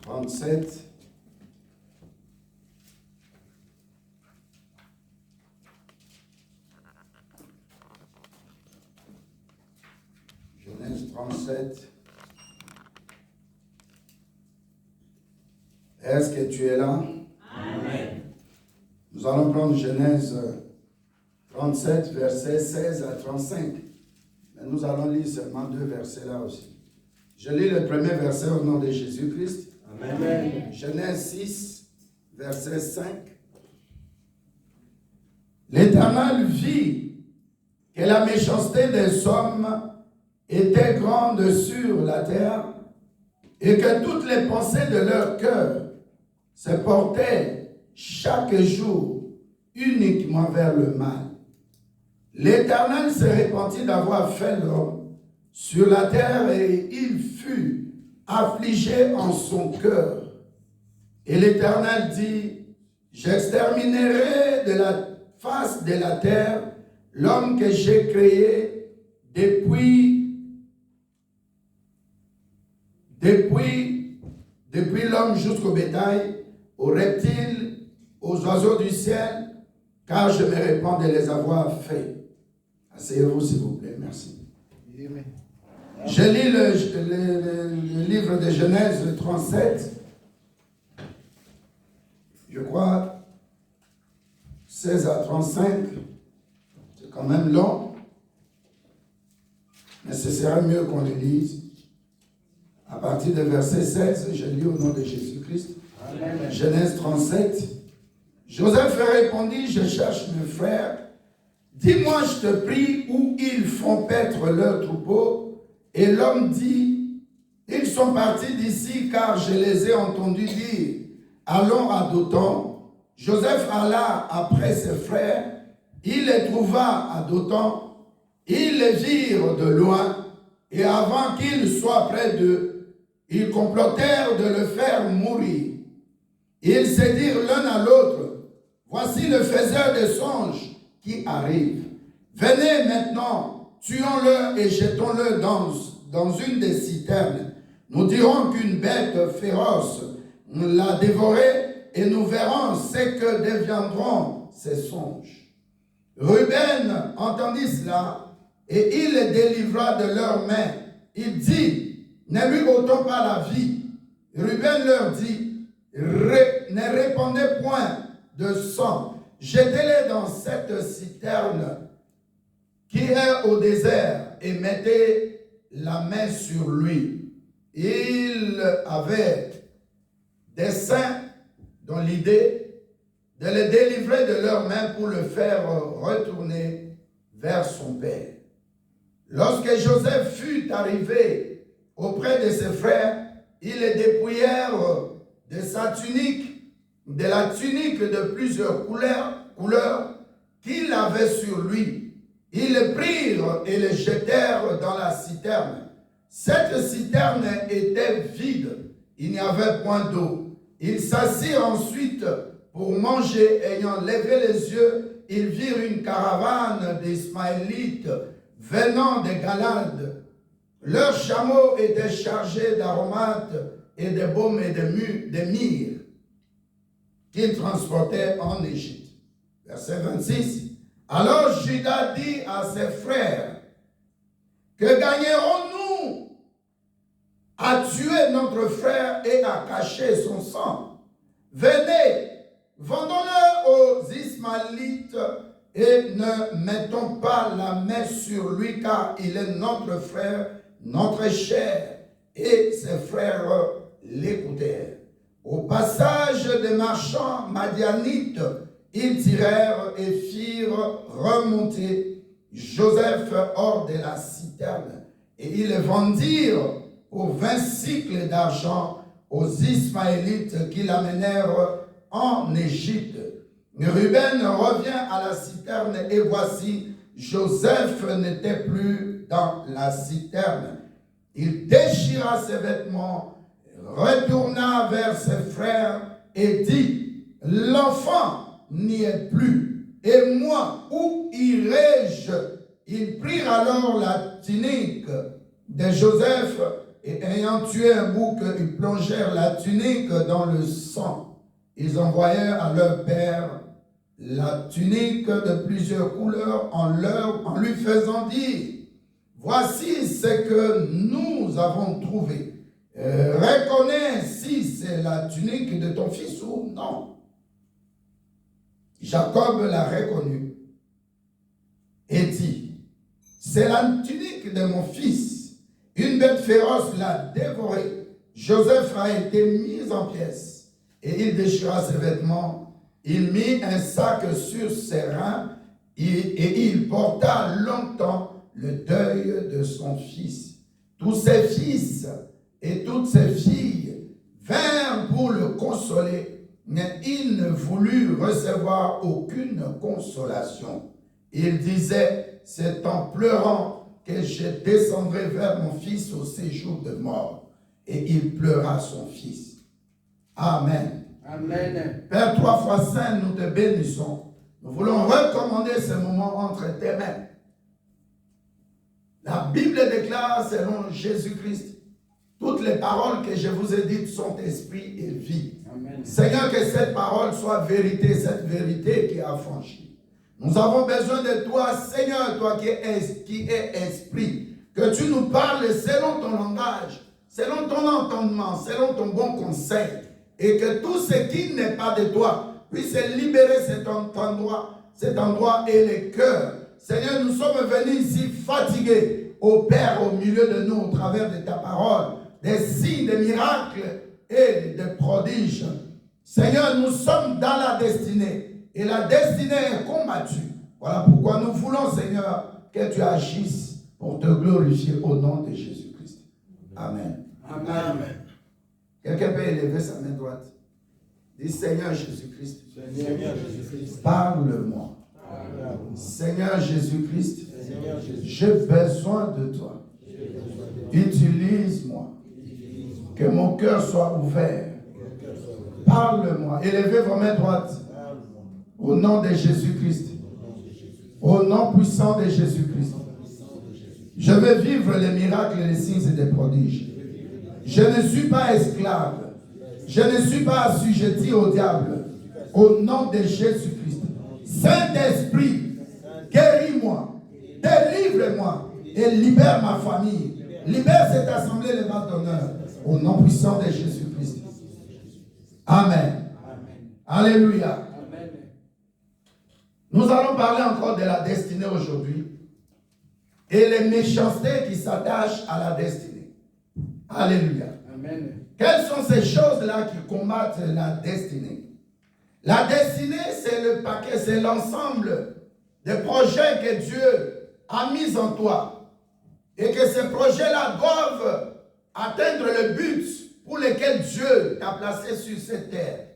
37. Genèse 37. Est-ce que tu es là? Amen. Nous allons prendre Genèse 37, versets 16 à 35. Mais nous allons lire seulement 2 versets là aussi. Je lis le premier verset au nom de Jésus-Christ. Amen. Genèse 6, verset 5. L'Éternel vit que la méchanceté des hommes était grande sur la terre et que toutes les pensées de leur cœur se portaient chaque jour uniquement vers le mal. L'Éternel se repentit d'avoir fait l'homme sur la terre et il fut affligé en son cœur. Et l'Éternel dit, j'exterminerai de la face de la terre l'homme que j'ai créé depuis l'homme jusqu'au bétail, aux reptiles, aux oiseaux du ciel, car je me répands de les avoir faits. Asseyez-vous s'il vous plaît, merci. Amen. Je lis le livre de Genèse 37, je crois, 16 à 35, c'est quand même long, mais ce serait mieux qu'on le lise. À partir de verset 16, je lis au nom de Jésus-Christ. Amen. Genèse 37. Joseph répondit, je cherche mes frères. Dis-moi, je te prie, où ils font paître leurs troupeaux. Et l'homme dit, ils sont partis d'ici car je les ai entendus dire, allons à Dothan. Joseph alla après ses frères. Il les trouva à Dothan. Ils les virent de loin. Et avant qu'ils soient près d'eux, ils complotèrent de le faire mourir. Ils se dirent l'un à l'autre, voici le faiseur de songes qui arrive. Venez maintenant, tuons-le et jetons-le dans une des citernes. Nous dirons qu'une bête féroce l'a dévoré et nous verrons ce que deviendront ces songes. Ruben entendit cela et il les délivra de leurs mains. Il dit, ne lui ôtons pas la vie. Ruben leur dit, ne répandez point de sang. Jetez-les dans cette citerne qui est au désert et mettez la main sur lui. Il avait des saints dans l'idée de le délivrer de leurs mains pour le faire retourner vers son père. Lorsque Joseph fut arrivé auprès de ses frères, ils le dépouillèrent de sa tunique, de la tunique de plusieurs couleurs qu'il avait sur lui. Ils le prirent et le jetèrent dans la citerne. Cette citerne était vide, il n'y avait point d'eau. Ils s'assirent ensuite pour manger, ayant levé les yeux, ils virent une caravane d'Ismaélites venant de Galade. Leurs chameaux étaient chargés d'aromates et de baumes et de myrrhe qu'ils transportaient en Égypte. Verset 26. Alors Judas dit à ses frères, que gagnerons-nous à tuer notre frère et à cacher son sang? Venez, vendons-le aux Ismaélites et ne mettons pas la main sur lui, car il est notre frère, notre chair. Et ses frères l'écoutèrent. Au passage des marchands madianites, ils tirèrent et firent remonter Joseph hors de la citerne. Et ils le vendirent pour 20 cycles d'argent aux Ismaélites qui l'amenèrent en Égypte. Ruben revient à la citerne et voici, Joseph n'était plus dans la citerne. Il déchira ses vêtements, retourna vers ses frères et dit, l'enfant n'y est plus, et moi, où irai-je? Ils prirent alors la tunique de Joseph et ayant tué un bouc, ils plongèrent la tunique dans le sang. Ils envoyèrent à leur père la tunique de plusieurs couleurs en lui faisant dire, voici ce que nous avons trouvé. Reconnais si c'est la tunique de ton fils ou non. Jacob l'a reconnu et dit, c'est la tunique de mon fils. Une bête féroce l'a dévoré. Joseph a été mis en pièces et il déchira ses vêtements. Il mit un sac sur ses reins et il porta longtemps le deuil de son fils. Tous ses fils et toutes ses filles vinrent pour le consoler, mais il ne voulut recevoir aucune consolation. Il disait, c'est en pleurant que je descendrai vers mon fils au séjour de mort. Et il pleura son fils. Amen. Amen. Père, 3 fois saint, nous te bénissons. Nous voulons recommander ce moment entre tes mains. La Bible déclare, selon Jésus-Christ, toutes les paroles que je vous ai dites sont esprit et vie. Amen. Seigneur, que cette parole soit vérité, cette vérité qui a franchi. Nous avons besoin de toi, Seigneur, toi qui es esprit, que tu nous parles selon ton langage, selon ton entendement, selon ton bon conseil, et que tout ce qui n'est pas de toi puisse libérer cet endroit et les cœurs. Seigneur, nous sommes venus ici fatigués, au Père, au milieu de nous, au travers de ta parole, des signes, des miracles et des prodiges. Seigneur, nous sommes dans la destinée, et la destinée est combattue. Voilà pourquoi nous voulons, Seigneur, que tu agisses pour te glorifier au nom de Jésus-Christ. Amen. Amen. Quelqu'un peut élever sa main droite. Dis, Seigneur Jésus-Christ, Seigneur Jésus-Christ, parle-moi. Seigneur Jésus-Christ, j'ai besoin de toi. Utilise-moi. Que mon cœur soit ouvert. Parle-moi. Élevez vos mains droites. Au nom de Jésus-Christ. Au nom puissant de Jésus-Christ. Je veux vivre les miracles, les signes et les prodiges. Je ne suis pas esclave. Je ne suis pas assujetti au diable. Au nom de Jésus-Christ. Saint-Esprit, guéris-moi, délivre-moi et libère ma famille. Libère cette assemblée, les mains d'honneur. Au nom puissant de Jésus-Christ. Amen. Alléluia. Amen. Nous allons parler encore de la destinée aujourd'hui et les méchancetés qui s'attachent à la destinée. Alléluia. Amen. Quelles sont ces choses-là qui combattent la destinée? La destinée, c'est le paquet, c'est l'ensemble des projets que Dieu a mis en toi. Et que ces projets-là doivent atteindre le but pour lequel Dieu t'a placé sur cette terre.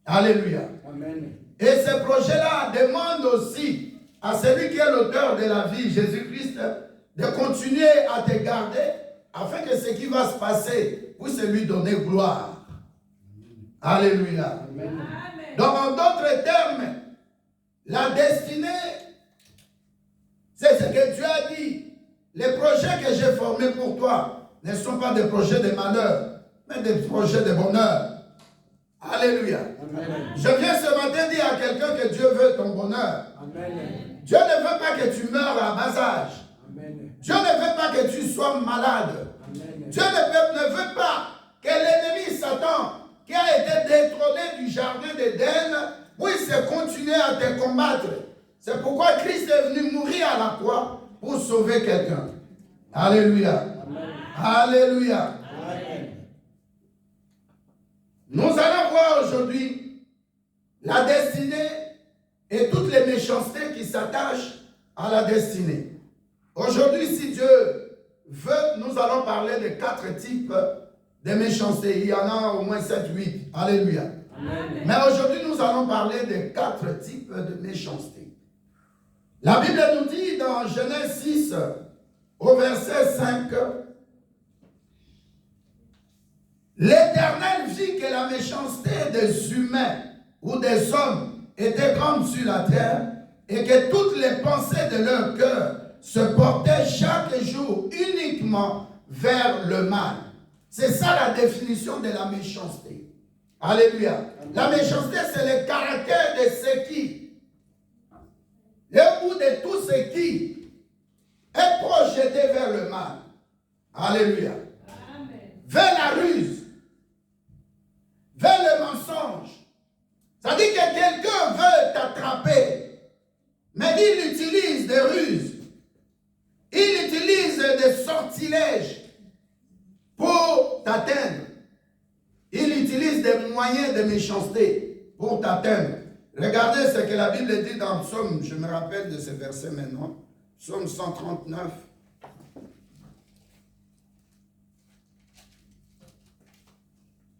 Alléluia. Amen. Et ces projets-là demandent aussi à celui qui est l'auteur de la vie, Jésus-Christ, de continuer à te garder afin que ce qui va se passer puisse lui donner gloire. Alléluia. Amen. Donc, en d'autres termes, la destinée, c'est ce que Dieu a dit. Les projets que j'ai formés pour toi ne sont pas des projets de malheur, mais des projets de bonheur. Alléluia. Amen. Je viens ce matin dire à quelqu'un que Dieu veut ton bonheur. Amen. Dieu ne veut pas que tu meurs à bas âge. Amen. Dieu ne veut pas que tu sois malade. Amen. Dieu ne veut pas que l'ennemi Satan, qui a été détrôné du jardin d'Éden, puisse continuer à te combattre. C'est pourquoi Christ est venu mourir à la croix pour sauver quelqu'un. Alléluia. Amen. Alléluia. Amen. Nous allons voir aujourd'hui la destinée et toutes les méchancetés qui s'attachent à la destinée. Aujourd'hui, si Dieu veut, nous allons parler de 4 types de méchanceté. Il y en a au moins 7-8. Alléluia. Amen. Mais aujourd'hui, nous allons parler de 4 types de méchanceté. La Bible nous dit dans Genèse 6, au verset 5, l'Éternel vit que la méchanceté des humains ou des hommes était grande sur la terre et que toutes les pensées de leur cœur se portaient chaque jour uniquement vers le mal. C'est ça la définition de la méchanceté. Alléluia. La méchanceté, c'est le caractère de ce qui, ou de tout ce qui est projeté vers le mal. Alléluia. Amen. Vers la ruse, vers le mensonge. Ça dit que quelqu'un veut t'attraper, mais il utilise des ruses, il utilise des sortilèges pour t'atteindre. Il utilise des moyens de méchanceté pour t'atteindre. Regardez ce que la Bible dit dans Psaume, je me rappelle de ce verset maintenant, Psaume 139.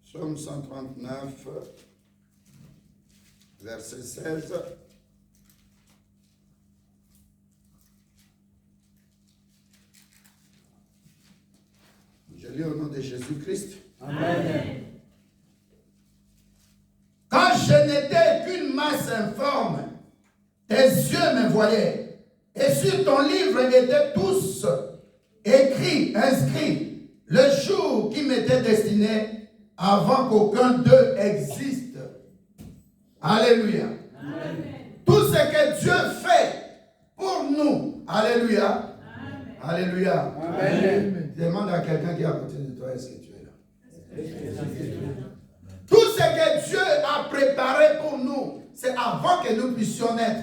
Psaume 139, verset 16. Je lis au nom de Jésus-Christ. Amen. Quand je n'étais qu'une masse informe, tes yeux me voyaient. Et sur ton livre étaient tous écrits, inscrits, le jour qui m'était destiné avant qu'aucun d'eux existe. Alléluia. Amen. Tout ce que Dieu fait pour nous. Alléluia. Amen. Alléluia. Amen. Demande à quelqu'un qui est à côté de toi, est-ce que tu es là? Tout ce que Dieu a préparé pour nous, c'est avant que nous puissions naître.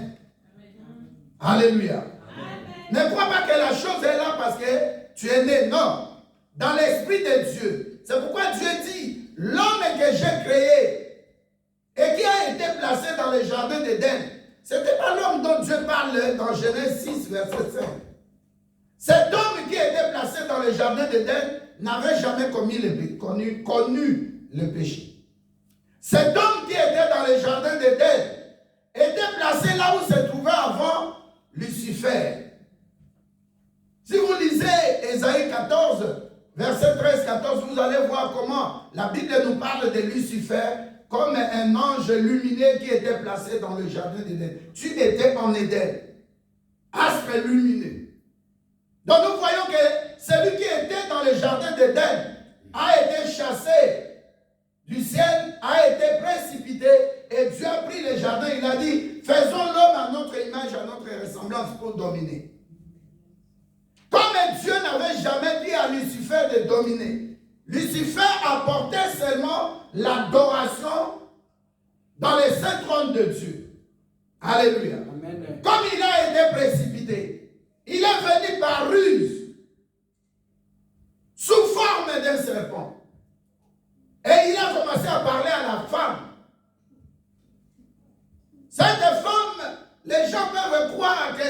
Alléluia. Amen. Ne crois pas que la chose est là parce que tu es né. Non. Dans l'esprit de Dieu. C'est pourquoi Dieu dit, l'homme que j'ai créé et qui a été placé dans le jardin d'Éden, ce n'était pas l'homme dont Dieu parle dans Genèse 6, verset 5. Cet homme qui était placé dans le jardin d'Éden n'avait jamais connu le péché. Cet homme qui était dans le jardin d'Éden était placé là où se trouvait avant Lucifer. Si vous lisez Ésaïe 14, verset 13-14, vous allez voir comment la Bible nous parle de Lucifer comme un ange lumineux qui était placé dans le jardin d'Éden. Tu étais en Éden, astre lumineux. Donc nous voyons que celui qui était dans le jardin d'Éden a été chassé du ciel, a été précipité, et Dieu a pris le jardin, il a dit, faisons l'homme à notre image, à notre ressemblance pour dominer. Comme Dieu n'avait jamais dit à Lucifer de dominer, Lucifer apportait seulement l'adoration dans les saints trônes de Dieu. Alléluia. Amen. Comme il a été précipité, il est venu par ruse, sous forme d'un serpent. Et il a commencé à parler à la femme. Cette femme, les gens peuvent croire que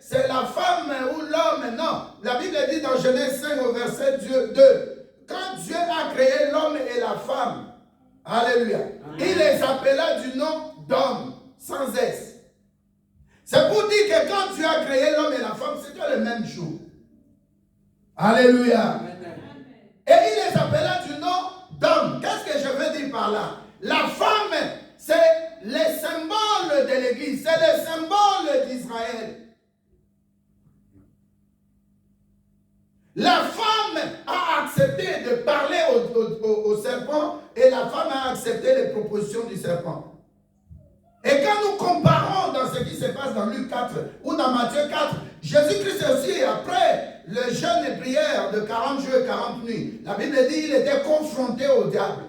c'est la femme ou l'homme. Non, la Bible dit dans Genèse 5 au verset 2, quand Dieu a créé l'homme et la femme, alléluia, il les appela du nom d'homme, sans S. C'est pour dire que quand Dieu a créé l'homme et la femme, c'était le même jour. Alléluia. Et il les appela du nom d'homme. Qu'est-ce que je veux dire par là? La femme, c'est le symbole de l'Église, c'est le symbole d'Israël. La femme a accepté de parler au serpent et la femme a accepté les propositions du serpent. Et quand nous comparons dans ce qui se passe dans Luc 4 ou dans Matthieu 4, Jésus-Christ aussi, après le jeûne et prière de 40 jours et 40 nuits, la Bible dit qu'il était confronté au diable.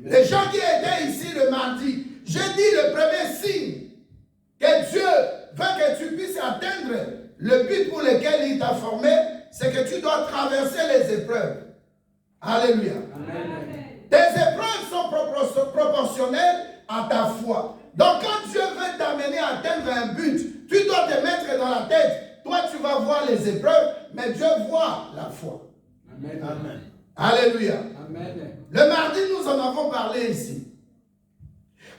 Les gens qui étaient ici le mardi, j'ai dit le premier signe que Dieu veut que tu puisses atteindre le but pour lequel il t'a formé, c'est que tu dois traverser les épreuves. Alléluia. Amen. Tes épreuves sont proportionnelles à ta foi. Donc quand Dieu veut t'amener à atteindre un but, tu dois te mettre dans la tête. Toi, tu vas voir les épreuves, mais Dieu voit la foi. Amen. Amen. Alléluia. Amen. Le mardi, nous en avons parlé ici.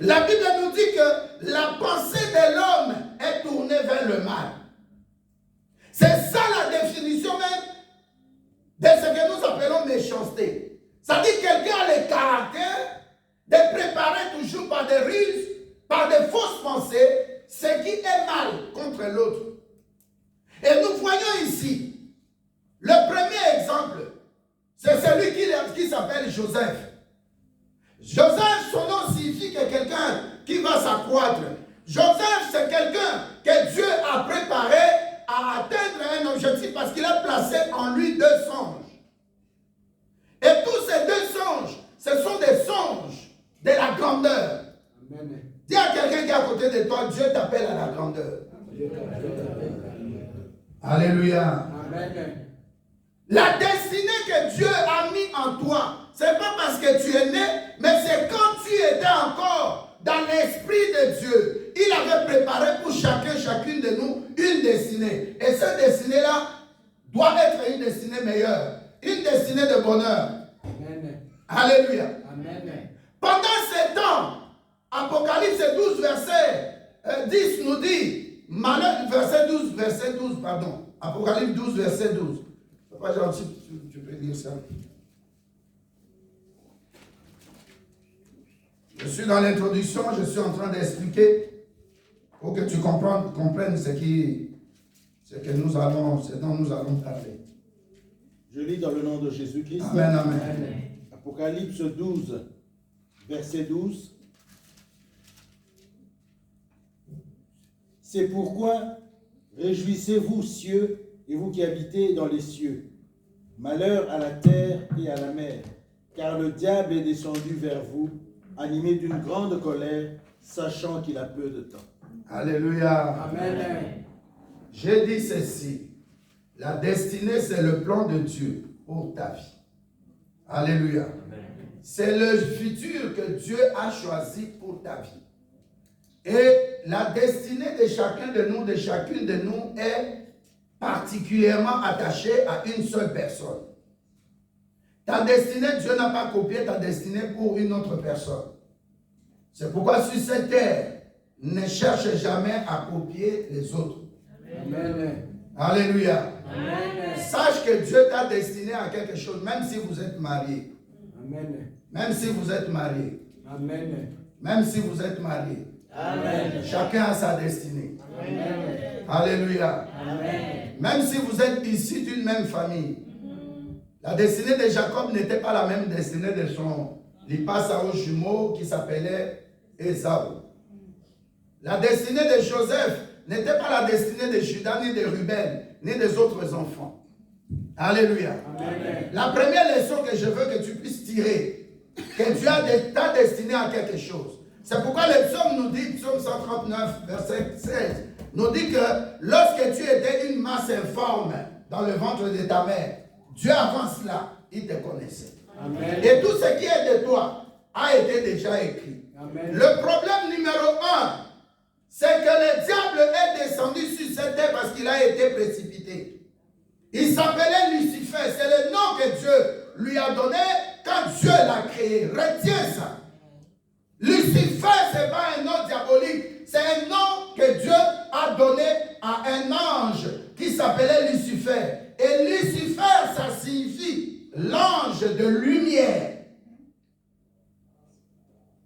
La Bible nous dit que la pensée de l'homme est tournée vers le mal. C'est ça la définition même de ce que nous appelons méchanceté. Ça dit que quelqu'un a le caractère de préparer toujours par des ruses, par des fausses pensées, ce qui est mal contre l'autre. Et nous voyons ici Le premier exemple, c'est celui qui s'appelle Joseph. Joseph, son nom signifie que quelqu'un qui va s'accroître. Joseph, c'est quelqu'un que Dieu a préparé à atteindre un objectif parce qu'il a placé en lui 2 songes. Et tous ces 2 songes, ce sont des songes de la grandeur. Amen. Dis à quelqu'un qui est à côté de toi, Dieu t'appelle à la grandeur. Alléluia. Amen. La destinée que Dieu a mis en toi, ce n'est pas parce que tu es né, mais c'est quand tu étais encore dans l'esprit de Dieu. Il avait préparé pour chacune de nous une destinée. Et cette destinée-là doit être une destinée meilleure, une destinée de bonheur. Amen. Alléluia. Amen. Pendant ce temps, Apocalypse 12, verset 10 nous dit, verset 12, pardon. Apocalypse 12, verset 12. Pas gentil, tu peux dire ça. Je suis dans l'introduction, je suis en train d'expliquer pour que tu comprennes ce dont nous allons parler. Je lis dans le nom de Jésus-Christ. Amen, amen. Apocalypse 12, verset 12. C'est pourquoi réjouissez-vous, cieux, et vous qui habitez dans les cieux. Malheur à la terre et à la mer, car le diable est descendu vers vous, animé d'une grande colère, sachant qu'il a peu de temps. Alléluia. Amen. J'ai dit ceci. La destinée, c'est le plan de Dieu pour ta vie. Alléluia. C'est le futur que Dieu a choisi pour ta vie. Et la destinée de chacun de nous, de chacune de nous, est particulièrement attachée à une seule personne. Ta destinée, Dieu n'a pas copié ta destinée pour une autre personne. C'est pourquoi sur cette terre, ne cherche jamais à copier les autres. Amen. Alléluia. Amen. Sache que Dieu t'a destiné à quelque chose, même si vous êtes marié. Amen. Même si vous êtes marié. Amen. Même si vous êtes marié. Amen. Chacun a sa destinée. Amen. Alléluia. Amen. Même si vous êtes issus d'une même famille. La destinée de Jacob n'était pas la même destinée de son Lipasa au jumeau qui s'appelait Ésaü. La destinée de Joseph n'était pas la destinée de Judas, ni de Ruben, ni des autres enfants. Alléluia. Amen. La première leçon que je veux que tu puisses tirer, que Dieu t'a destiné à quelque chose. C'est pourquoi le psaume nous dit, psaume 139, verset 16, nous dit que lorsque tu étais une masse informe dans le ventre de ta mère, Dieu avant cela, il te connaissait. Amen. Et tout ce qui est de toi a été déjà écrit. Amen. Le problème numéro 1, c'est que le diable est descendu sur cette terre parce qu'il a été précipité. Il s'appelait Lucifer. C'est le nom que Dieu lui a donné quand Dieu l'a créé. Retiens ça. Lucifer, ce n'est pas un nom diabolique. C'est un nom que Dieu a donné à un ange qui s'appelait Lucifer. Et Lucifer, ça signifie l'ange de lumière.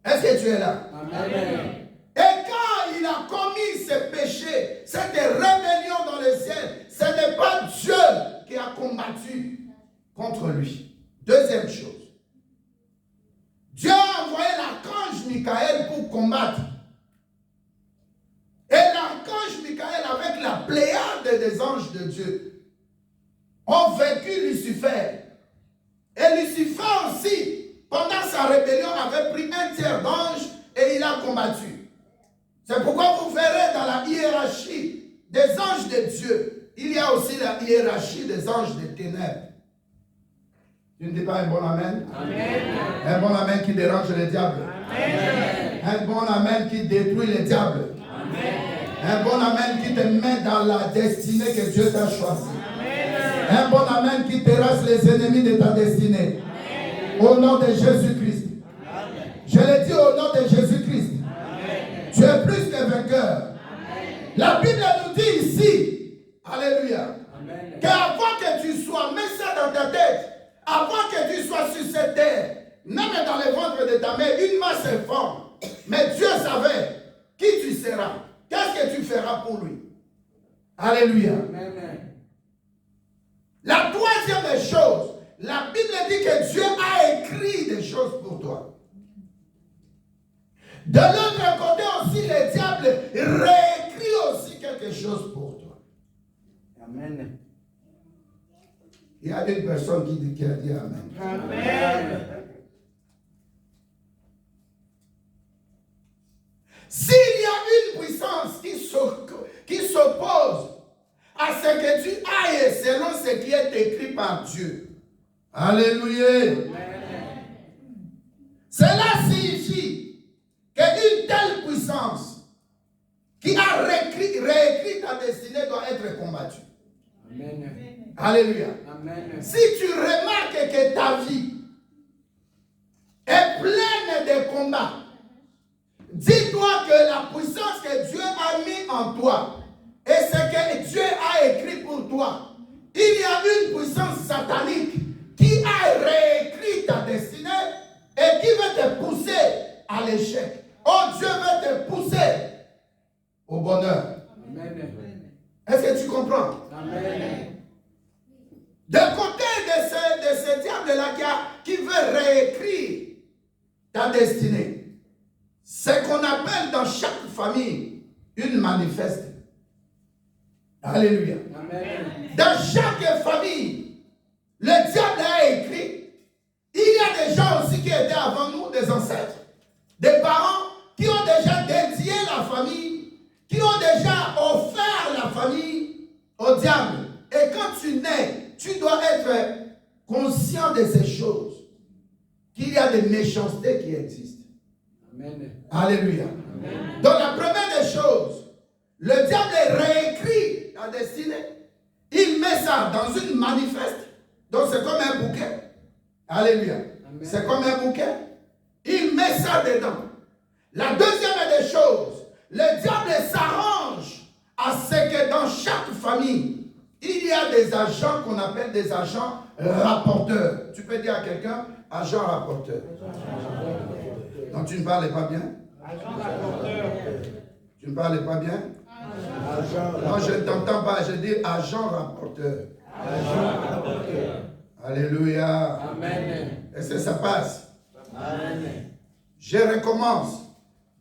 Est-ce que tu es là? Amen. Et quand il a commis ce péché, cette rébellion dans le ciel, ce n'est pas Dieu qui a combattu contre lui. Deuxième chose, Dieu a envoyé l'archange Michael pour combattre. Et l'archange Michael, avec la pléiade des anges de Dieu, ont vaincu Lucifer. Et Lucifer aussi, pendant sa rébellion, avait pris un tiers d'ange et il a combattu. C'est pourquoi vous verrez dans la hiérarchie des anges de Dieu, il y a aussi la hiérarchie des anges des ténèbres. Tu ne dis pas un bon amen? Amen. Un bon amen qui dérange le diable. Amen. Un bon amen qui détruit le diable. Amen. Un bon amen qui te met dans la destinée que Dieu t'a choisie. Un bon amen qui terrasse les ennemis de ta destinée. Amen. Au nom de Jésus-Christ. Je le dis au nom de Jésus-Christ. Tu es plus que vainqueur. Amen. La Bible nous dit ici, alléluia, qu'avant que tu sois, mets ça dans ta tête, avant que tu sois sur cette terre, même dans le ventre de ta mère, une masse informe. Mais Dieu savait qui tu seras. Qu'est-ce que tu feras pour lui? Alléluia. Amen. La troisième chose, la Bible dit que Dieu a écrit des choses pour toi. De l'autre côté aussi, le diable réécrit aussi quelque chose pour toi. Amen. Il y a une personne qui a dit Amen. Amen. S'il y a une puissance qui s'oppose à ce que tu ailles selon ce qui est écrit par Dieu, alléluia. Cela signifie qu'une telle puissance qui a réécrit ta destinée doit être combattue. Amen. Alléluia. Amen. Si tu remarques que ta vie est pleine de combats, dis-toi que la puissance que Dieu a mis en toi et ce que Dieu a écrit pour toi, il y a une puissance satanique qui a réécrit ta destinée et qui veut te pousser à l'échec. Oh, Dieu veut te pousser au bonheur. Amen. Est-ce que tu comprends? Amen. De côté de ce diable-là qui veut réécrire ta destinée, c'est qu'on appelle dans chaque famille une manifeste. Alléluia. Amen. Dans chaque famille, le diable a écrit. Il y a des gens aussi qui étaient avant nous, des ancêtres, des parents qui ont déjà dédié la famille, qui ont déjà offert la famille au diable. Et quand tu nais, tu dois être conscient de ces choses, qu'il y a des méchancetés qui existent. Amen. Alléluia. Amen. Donc la première des choses, le diable réécrit ta destinée. Il met ça dans une manifeste. Donc c'est comme un bouquet. Alléluia. C'est comme un bouquet. Il met ça dedans. La deuxième des choses, le diable s'arrange à ce que dans chaque famille, il y a des agents qu'on appelle des agents rapporteurs. Tu peux dire à quelqu'un, agent rapporteur. Non, tu ne parles pas bien. Tu ne parles pas bien. Non, je ne t'entends pas. Je dis agent rapporteur. Alléluia. Amen. Est-ce que ça passe? Amen. Je recommence.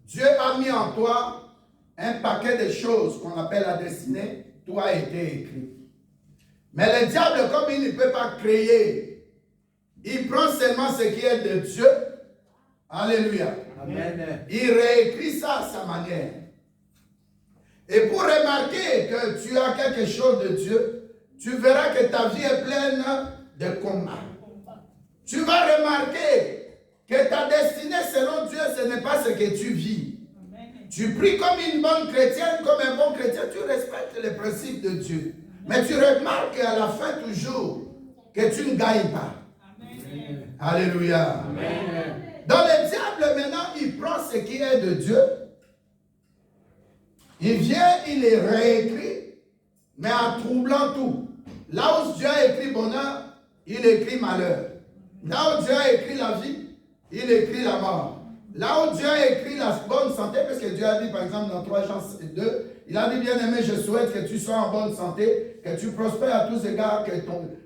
Dieu a mis en toi un paquet de choses qu'on appelle la destinée. Tout a été écrit. Mais le diable, comme il ne peut pas créer, il prend seulement ce qui est de Dieu. Alléluia. Amen. Il réécrit ça à sa manière. Et pour remarquer que tu as quelque chose de Dieu, tu verras que ta vie est pleine de combats. Tu vas remarquer que ta destinée selon Dieu, ce n'est pas ce que tu vis. Tu pries comme une bonne chrétienne, comme un bon chrétien, tu respectes les principes de Dieu. Mais tu remarques à la fin toujours que tu ne gagnes pas. Amen. Alléluia. Amen. Donc le diable maintenant, il prend ce qui est de Dieu. Il vient, il les réécrit, mais en troublant tout. Là où Dieu a écrit bonheur, il écrit malheur. Là où Dieu a écrit la vie, il écrit la mort. Là où Dieu a écrit la bonne santé, parce que Dieu a dit par exemple dans 3 Jean 2, il a dit, bien-aimé, je souhaite que tu sois en bonne santé, que tu prospères à tous égards,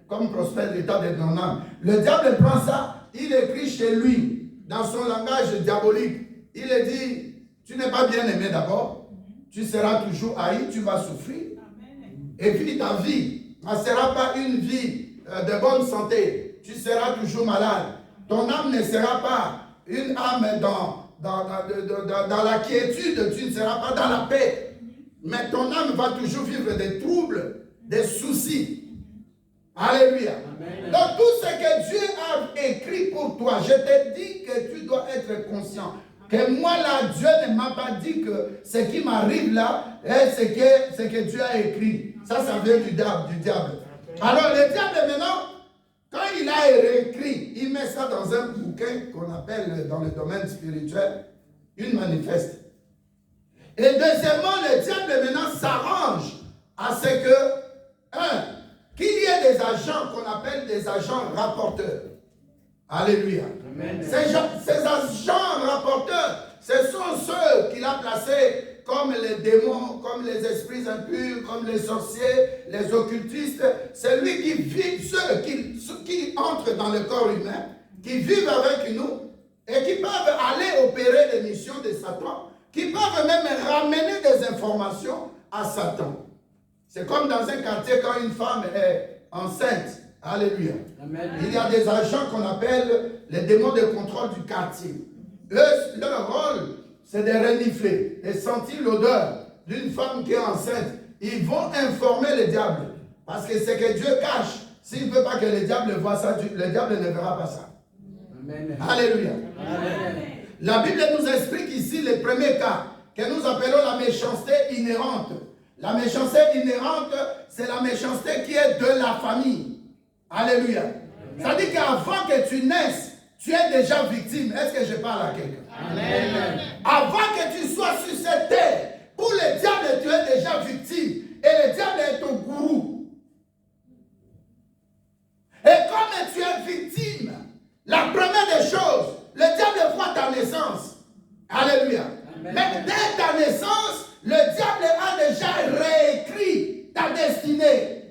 comme prospère l'état de ton âme. Le diable prend ça, il écrit chez lui, dans son langage diabolique. Il dit, tu n'es pas bien-aimé d'abord, tu seras toujours haï, tu vas souffrir. Et puis ta vie ne sera pas une vie de bonne santé, tu seras toujours malade. Ton âme ne sera pas une âme dans la quiétude, tu ne seras pas dans la paix. Mais ton âme va toujours vivre des troubles, des soucis. Alléluia. Amen. Donc tout ce que Dieu a écrit pour toi, je te dis que tu dois être conscient. Que moi là, Dieu ne m'a pas dit que ce qui m'arrive là, c'est que Dieu a écrit. Ça vient du diable. Alors le diable maintenant, quand il a réécrit, il met ça dans un bouquin qu'on appelle dans le domaine spirituel une manifeste. Et deuxièmement, le diable maintenant s'arrange à ce que, qu'il y ait des agents qu'on appelle des agents rapporteurs. Alléluia. Amen. Ces agents rapporteurs, ce sont ceux qu'il a placés comme les démons, comme les esprits impurs, comme les sorciers, les occultistes. C'est lui qui vit ceux qui entrent dans le corps humain, qui vivent avec nous et qui peuvent aller opérer les missions de Satan, qui peuvent même ramener des informations à Satan. C'est comme dans un quartier quand une femme est enceinte. Alléluia. Amen. Il y a des agents qu'on appelle les démons de contrôle du quartier. Eux, leur rôle, c'est de renifler et sentir l'odeur d'une femme qui est enceinte. Ils vont informer le diable. Parce que c'est que Dieu cache. S'il ne veut pas que le diable voit ça, le diable ne verra pas ça. Amen. Alléluia. Amen. La Bible nous explique ici le premier cas que nous appelons la méchanceté inhérente. La méchanceté inhérente, c'est la méchanceté qui est de la famille. Alléluia. Ça dit qu'avant que tu naisses, tu es déjà victime. Est-ce que je parle à quelqu'un? Amen. Avant que tu sois sur cette terre, pour le diable, tu es déjà victime. Et le diable est ton gourou. Et comme tu es victime, la première des choses, le diable voit ta naissance. Alléluia. Amen. Mais dès ta naissance, le diable a déjà réécrit ta destinée.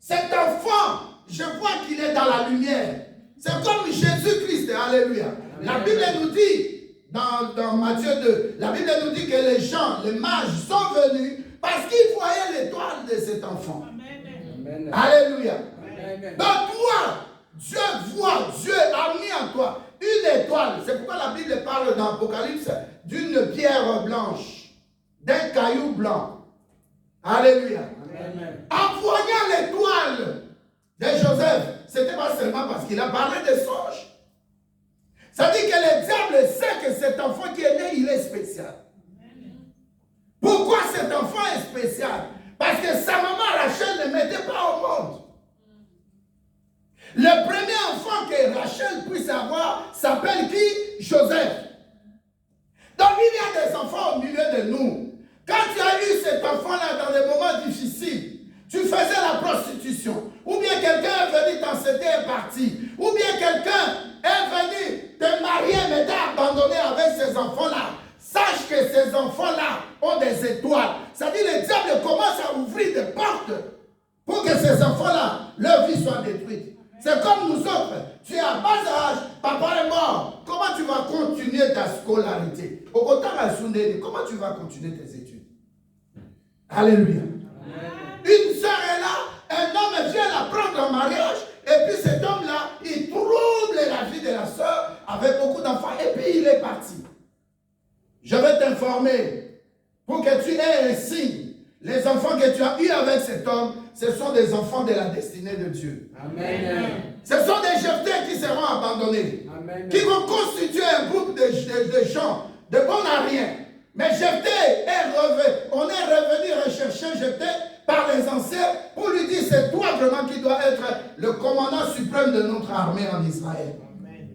Cet enfant, je vois qu'il est dans la lumière. C'est comme Jésus-Christ. Alléluia. Amen. La Bible nous dit, dans Matthieu 2, la Bible nous dit que les gens, les mages sont venus parce qu'ils voyaient l'étoile de cet enfant. Amen. Alléluia. Amen. Donc toi, Dieu voit, Dieu a mis en toi une étoile. C'est pourquoi la Bible parle dans l'Apocalypse d'une pierre blanche, d'un caillou blanc. Alléluia. Amen. En voyant l'étoile de Joseph, ce n'était pas seulement parce qu'il a parlé des songes. Ça dit que le diable sait que cet enfant qui est né, il est spécial. Pourquoi cet enfant est spécial? Parce que sa maman Rachel ne mettait pas au monde. Le premier enfant que Rachel puisse avoir s'appelle qui? Joseph. Donc il y a des enfants au milieu de nous. Quand tu as eu cet enfant-là dans des moments difficiles, tu faisais la prostitution, ou bien quelqu'un est venu t'enceinter et est parti, ou bien quelqu'un est venu te marier mais t'a abandonné avec ces enfants-là. Sache que ces enfants-là ont des étoiles. Ça dit le diable commence à ouvrir des portes pour que ces enfants-là, leur vie soit détruite. C'est comme nous autres. Tu es à bas âge, papa est mort. Comment tu vas continuer ta scolarité? Comment tu vas continuer tes études? Alléluia. Une sœur est là, un homme vient la prendre en mariage, et puis cet homme-là, il trouble la vie de la sœur avec beaucoup d'enfants, et puis il est parti. Je vais t'informer pour que tu aies un signe. Les enfants que tu as eus avec cet homme, ce sont des enfants de la destinée de Dieu. Amen. Ce sont des Jephthé qui seront abandonnés. Amen. Qui vont constituer un groupe de gens de bons à rien. Mais Jephthé on est revenu rechercher Jephthé par les anciens pour lui dire c'est toi vraiment qui dois être le commandant suprême de notre armée en Israël. Amen.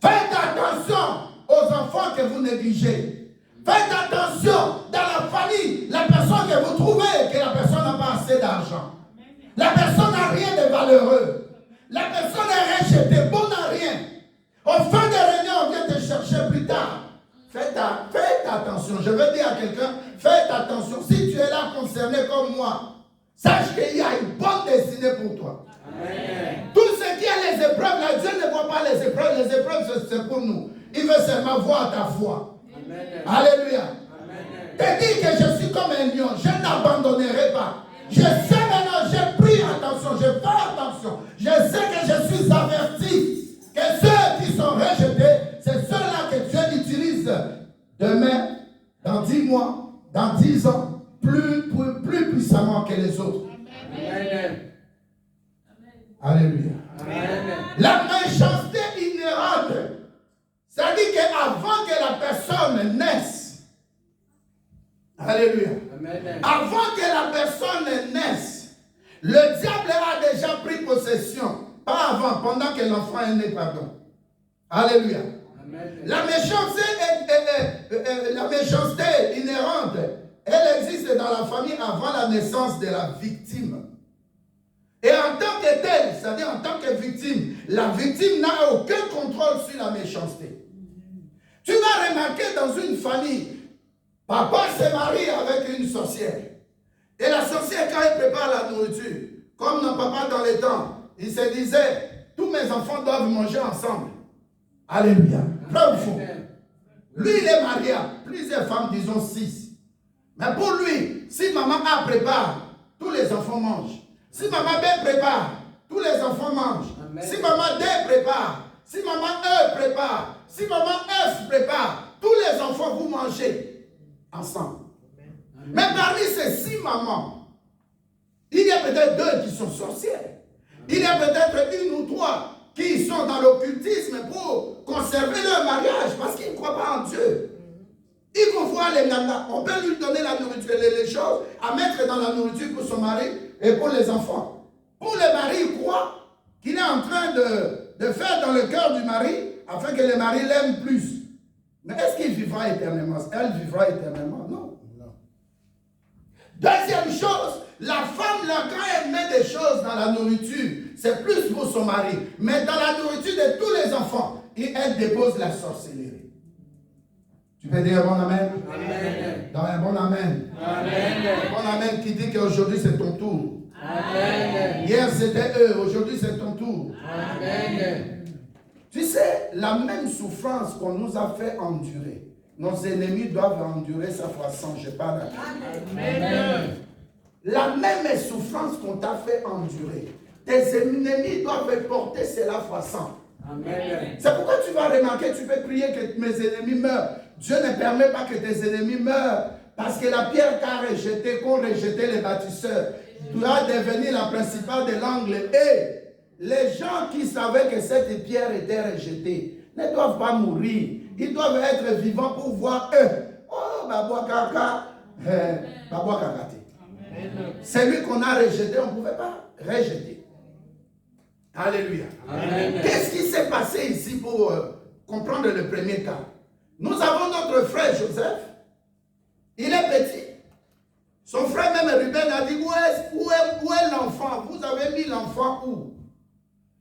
Faites attention aux enfants que vous négligez. Faites attention dans la famille, la personne que vous trouvez que la personne n'a pas assez d'argent. La personne n'a rien de valeureux. La personne est rejetée, bon à rien. Au fin de réunion, on vient te chercher plus tard. Faites attention. Je veux dire à quelqu'un, faites attention. Si tu es là concerné comme moi, sache qu'il y a une bonne destinée pour toi. Amen. Tout ce qui est les épreuves, là, Dieu ne voit pas les épreuves c'est pour nous. Il veut seulement voir ta foi. Amen. Alléluia. Te dis que je suis comme un lion, je n'abandonnerai pas. Je sais maintenant, j'ai pris attention, je fais attention. Je sais que je suis averti que ceux qui sont rejetés, c'est ceux-là que Dieu utilise demain, dans 10 mois, dans 10 ans, plus puissamment que les autres. Amen. Alléluia. Amen. La méchanceté inhérente, ça dit qu'avant que la personne naisse, alléluia, amen. Avant que la personne naisse, le diable a déjà pris possession. Pas avant, pendant que l'enfant est né, pardon. Alléluia. Amen. La méchanceté inhérente, elle existe dans la famille avant la naissance de la victime. Et en tant que telle, c'est-à-dire en tant que victime, la victime n'a aucun contrôle sur la méchanceté. Tu vas remarquer dans une famille, Papa se marie avec une sorcière. Et la sorcière, quand elle prépare la nourriture, comme nos papas dans les temps, il se disait, tous mes enfants doivent manger ensemble. Alléluia. Vrai ou faux? Lui, il est marié à plusieurs femmes, disons 6. Mais pour lui, si maman A prépare, tous les enfants mangent. Si maman B prépare, tous les enfants mangent. Amen. Si maman D prépare, si maman E prépare, si maman F prépare, tous les enfants vous mangez ensemble. Amen. Mais parmi ces 6 mamans, il y a peut-être 2 qui sont sorcières. Amen. Il y a peut-être 1 ou 3 qui sont dans l'occultisme pour conserver leur mariage parce qu'ils ne croient pas en Dieu. Ils vont voir les nanas. On peut lui donner la nourriture, les choses à mettre dans la nourriture pour son mari et pour les enfants. Pour le mari, il croit qu'il est en train de faire dans le cœur du mari afin que le mari l'aime plus. Mais est-ce qu'il vivra éternellement? Elle vivra éternellement? Non. Deuxième chose, la femme, là, quand elle met des choses dans la nourriture, c'est plus pour son mari. Mais dans la nourriture de tous les enfants, elle dépose la sorcellerie. Tu peux dire un bon amen? Amen. Dans un bon amen. Amen. Un bon amen qui dit qu'aujourd'hui c'est ton tour. Amen. Hier c'était eux, aujourd'hui c'est ton tour. Amen. Tu sais, la même souffrance qu'on nous a fait endurer, nos ennemis doivent endurer ça fois 100, je parle. Amen. La même souffrance qu'on t'a fait endurer, tes ennemis doivent porter cela fois 100. Amen. C'est pourquoi tu vas remarquer, tu peux prier que mes ennemis meurent. Dieu ne permet pas que tes ennemis meurent. Parce que la pierre qu'a rejetée, qu'ont rejeté les bâtisseurs, doit devenir la principale de l'angle. Et les gens qui savaient que cette pierre était rejetée ne doivent pas mourir. Ils doivent être vivants pour voir eux. Oh, Babou Kaka, Babou Kakati. Celui qu'on a rejeté, on ne pouvait pas rejeter. Alléluia. Qu'est-ce qui s'est passé ici pour comprendre le premier cas? Nous avons notre frère Joseph. Il est petit. Son frère même Ruben a dit, où est l'enfant? Vous avez mis l'enfant où?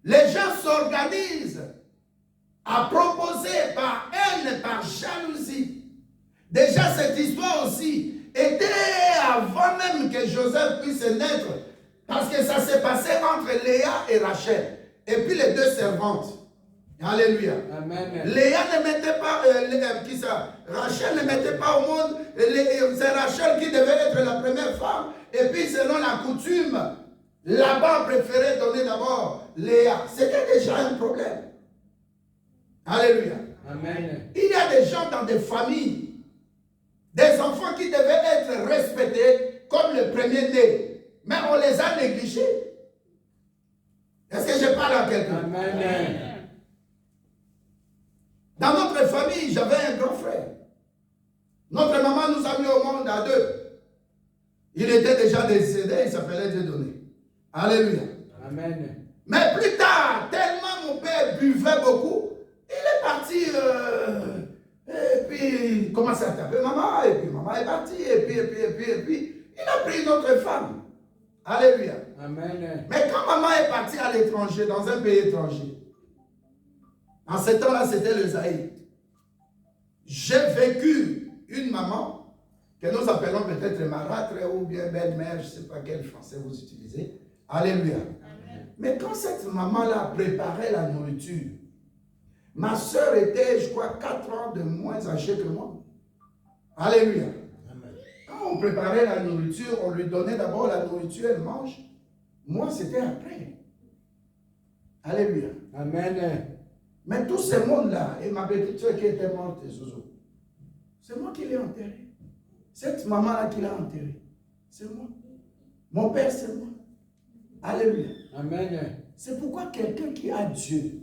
Les gens s'organisent à proposer par haine, par jalousie. Déjà cette histoire aussi était avant même que Joseph puisse naître. Parce que ça s'est passé entre Léa et Rachel. Et puis les 2 servantes. Alléluia. Amen. Léa ne mettait pas, Rachel ne mettait pas au monde, c'est Rachel qui devait être la première femme. Et puis selon la coutume, Laban préférait donner d'abord Léa. C'était déjà un problème. Alléluia. Amen. Il y a des gens dans des familles, des enfants qui devaient être respectés comme le premier-né. Mais on les a négligés. Est-ce que je parle à quelqu'un? Amen. Dans notre famille, j'avais un grand frère. Notre maman nous a mis au monde à 2. Il était déjà décédé, il s'appelait Dieudonné. Alléluia. Amen. Mais plus tard, tellement mon père buvait beaucoup, il est parti, et puis il commençait à taper maman, et puis maman est partie, et puis, il a pris une autre femme. Alléluia. Amen. Mais quand maman est partie à l'étranger, dans un pays étranger, en ce temps-là, c'était le Zaïre. J'ai vécu une maman que nous appelons peut-être marâtre ou bien belle-mère, je ne sais pas quel français vous utilisez. Alléluia. Amen. Mais quand cette maman-là préparait la nourriture, ma soeur était, je crois, 4 ans de moins âgée que moi. Alléluia. Amen. Quand on préparait la nourriture, on lui donnait d'abord la nourriture, elle mange. Moi, c'était après. Alléluia. Amen. Mais tout ce monde-là, et ma petite soeur qui était morte, Zozo, c'est moi qui l'ai enterré. Cette maman-là qui l'a enterré, c'est moi. Mon père, c'est moi. Alléluia. Amen. C'est pourquoi quelqu'un qui a Dieu,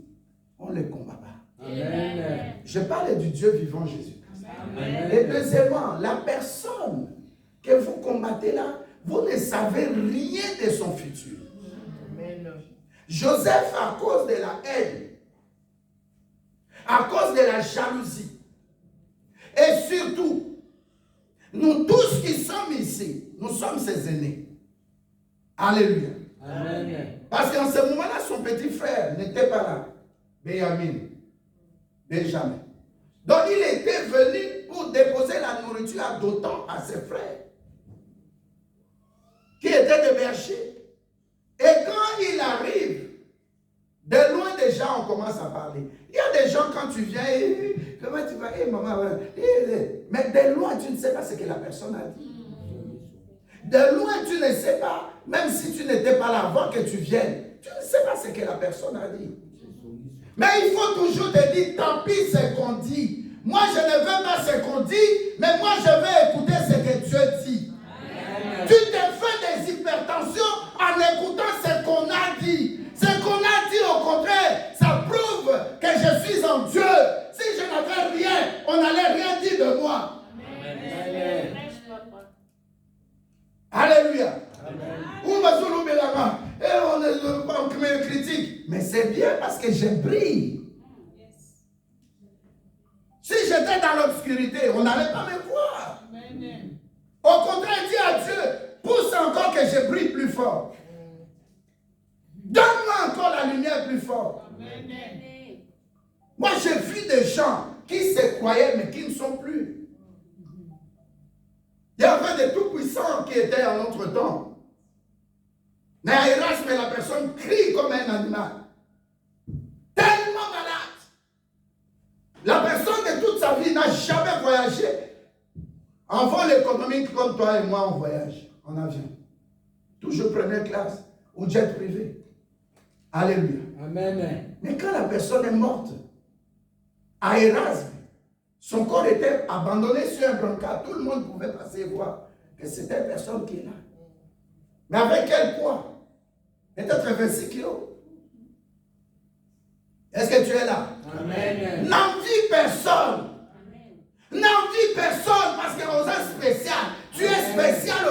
on ne le combat pas. Amen. Je parle du Dieu vivant Jésus. Amen. Et deuxièmement, la personne que vous combattez là, vous ne savez rien de son futur. Amen. Joseph, à cause de la haine, à cause de la jalousie, et surtout, nous tous qui sommes ici, nous sommes ses aînés. Alléluia. Amen. Parce qu'en ce moment-là, son petit frère n'était pas là. Benjamin. Donc il était venu pour déposer la nourriture à Dothan, à ses frères, qui étaient des bergers. Et quand il arrive, de loin déjà on commence à parler. Il y a des gens quand tu viens, comment tu vas, maman, mais de loin tu ne sais pas ce que la personne a dit. De loin tu ne sais pas, même si tu n'étais pas là avant que tu viennes, tu ne sais pas ce que la personne a dit. Mais il faut toujours te dire, tant pis ce qu'on dit. Moi je ne veux pas ce qu'on dit, mais moi je veux écouter ce que Dieu dit. Amen. Tu te fais des hypertensions en écoutant ce qu'on a dit. Ce qu'on a dit au contraire, ça prouve que je suis en Dieu. Si je n'avais rien, on n'allait rien dire de moi. Amen. Alléluia. On me critique. Mais c'est bien parce que je brille. Si j'étais dans l'obscurité, on n'allait pas me voir. Amen. Au contraire, dis à Dieu, pousse encore que je brille plus fort. Donne-moi encore la lumière plus forte. Amen. Moi, j'ai vu des gens qui se croyaient, mais qui ne sont plus. Il y avait des tout-puissants qui étaient en notre temps. Mais Erasme, la personne crie comme un animal. Tellement malade. La personne de toute sa vie n'a jamais voyagé. En vol économique comme toi et moi, on voyage en avion. Toujours première classe ou jet privé. Alléluia. Amen. Mais quand la personne est morte, à Erasme, son corps était abandonné sur un brancard. Tout le monde pouvait passer et voir que c'était une personne qui est là. Mais avec quel poids? Peut-être 26 kilos. Est-ce que tu es là? Amen. N'envie personne. N'envie personne parce que vous êtes spécial. Tu es spécial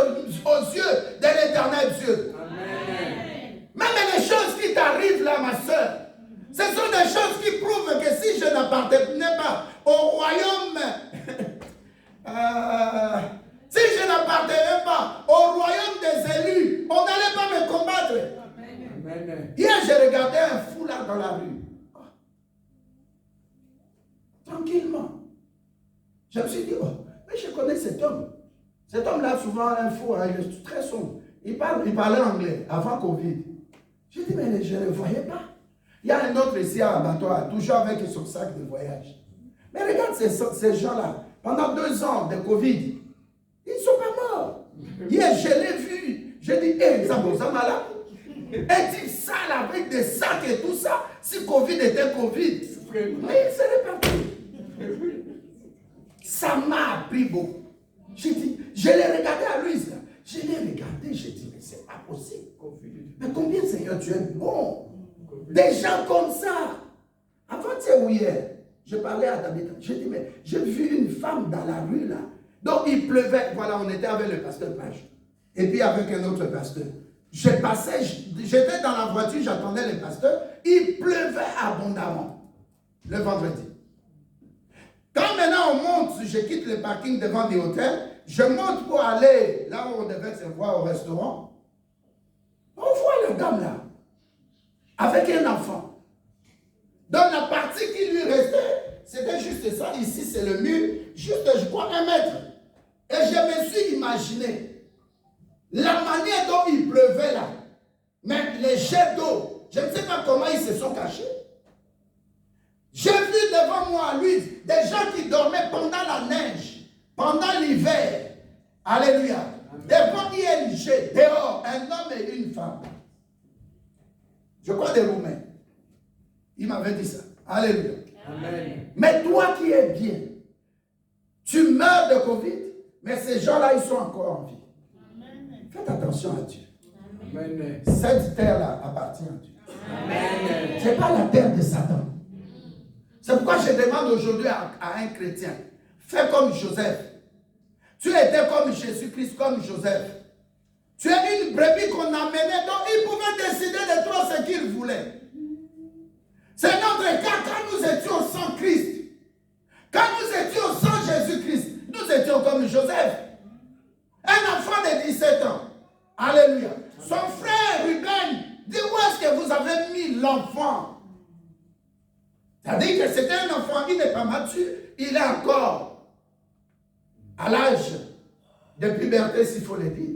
aux yeux de l'éternel Dieu. Amen. Même les choses qui t'arrivent là, ma soeur, ce sont des choses qui prouvent que si je n'appartenais pas au royaume, si je n'appartenais pas au royaume des élus, on n'allait pas me combattre. Amen. Hier, j'ai regardé un fou là dans la rue. Tranquillement. Je me suis dit, oh, mais je connais cet homme. Cet homme-là, souvent, un fou, hein, il est très sombre. Il parlait anglais avant Covid. J'ai dit, mais je ne le voyais pas. Il y a un autre ici à Abattoir, toujours avec son sac de voyage. Mais regarde ces gens-là. Pendant 2 ans de Covid, ils ne sont pas morts. Hier, je l'ai vu. J'ai dit, hé, ça va malade. Est-il sale avec des sacs et tout ça? Si Covid était Covid. Mais il serait parti. Ça m'a appris beaucoup. J'ai dit, je l'ai regardé à lui. Je l'ai regardé, j'ai dit, mais c'est pas possible. Mais combien, Seigneur, tu es bon. Des gens comme ça. Avant-hier ou hier, je parlais à David. J'ai dit, mais j'ai vu une femme dans la rue là. Donc il pleuvait. Voilà, on était avec le pasteur Page. Et puis avec un autre pasteur. Je passais, j'étais dans la voiture, j'attendais le pasteur. Il pleuvait abondamment. Le vendredi. Quand maintenant on monte, je quitte le parking devant des hôtels. Je monte pour aller là où on devait se voir au restaurant. On voit le dame là. Avec un enfant. Donc la partie qui lui restait, c'était juste ça. Ici, c'est le mur, juste, je crois, 1 mètre. Et je me suis imaginé la manière dont il pleuvait là. Mais les jets d'eau, je ne sais pas comment ils se sont cachés. J'ai vu devant moi, lui, des gens qui dormaient pendant la neige, pendant l'hiver. Alléluia. Devant ING, dehors, un homme et une femme. Je crois des Roumains. Il m'avait dit ça. Alléluia. Amen. Mais toi qui es bien, tu meurs de Covid, mais ces gens-là, ils sont encore en vie. Amen. Faites attention à Dieu. Amen. Cette terre-là appartient à Dieu. Ce n'est pas la terre de Satan. C'est pourquoi je demande aujourd'hui à un chrétien, fais comme Joseph. Tu étais comme Jésus-Christ, comme Joseph. Tu es une brebis qu'on amenait, donc il pouvait décider de toi ce qu'il voulait. C'est notre cas quand nous étions sans Christ. Quand nous étions sans Jésus-Christ, nous étions comme Joseph. Un enfant de 17 ans. Alléluia. Son frère Ruben dit, où est-ce que vous avez mis l'enfant? C'est-à-dire que c'était un enfant, il n'est pas mature, il est encore à l'âge de puberté, s'il faut le dire.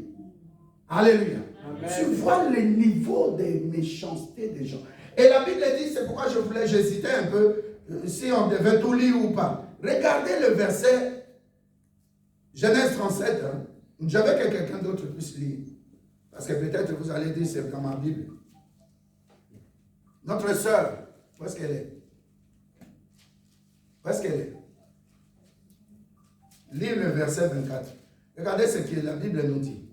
Alléluia. Amen. Tu vois le niveau de méchanceté des gens. Et la Bible dit, c'est pourquoi j'hésitais un peu, si on devait tout lire ou pas. Regardez le verset, Genèse 37. Hein. Je veux que quelqu'un d'autre puisse lire. Parce que peut-être vous allez dire, c'est dans ma Bible. Notre sœur, où est-ce qu'elle est? Où est-ce qu'elle est? Lire le verset 24. Regardez ce que la Bible nous dit.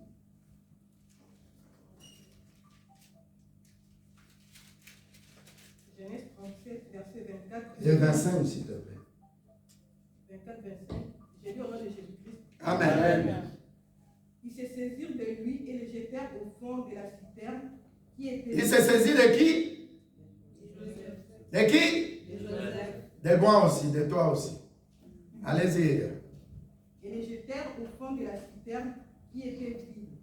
Genèse 37, verset 24. Et 25, s'il te plaît. 24, 25. J'ai lu au nom de Jésus-Christ. Amen. Amen. Ils se saisirent de lui et le jetèrent au fond de la citerne qui était. Il s'est saisi de qui? Joseph. De qui? De Joseph. De moi aussi, de toi aussi. Allez-y. Et les jetèrent au fond de la citerne qui était vide.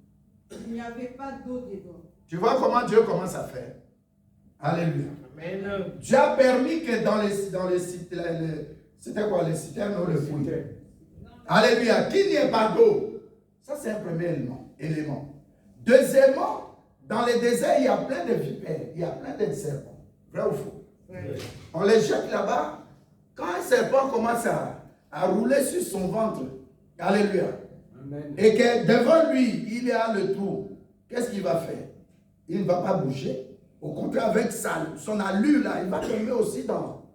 Il n'y avait pas d'eau dedans. Tu vois comment Dieu commence à faire? Alléluia. Amen. Dieu a permis que dans les c'était quoi les citernes ou le puits? Alléluia. Qu'il n'y ait pas d'eau. Ça, c'est un premier élément. Deuxièmement, dans les déserts, il y a plein de vipères, il y a plein de serpents. Vrai ou faux? Ouais. On les jette là-bas. Quand un serpent commence à rouler sur son ventre, alléluia, Amen. et que devant lui, il y a le trou, qu'est-ce qu'il va faire? Il ne va pas bouger. Au contraire, avec son allure là, il va tomber aussi dans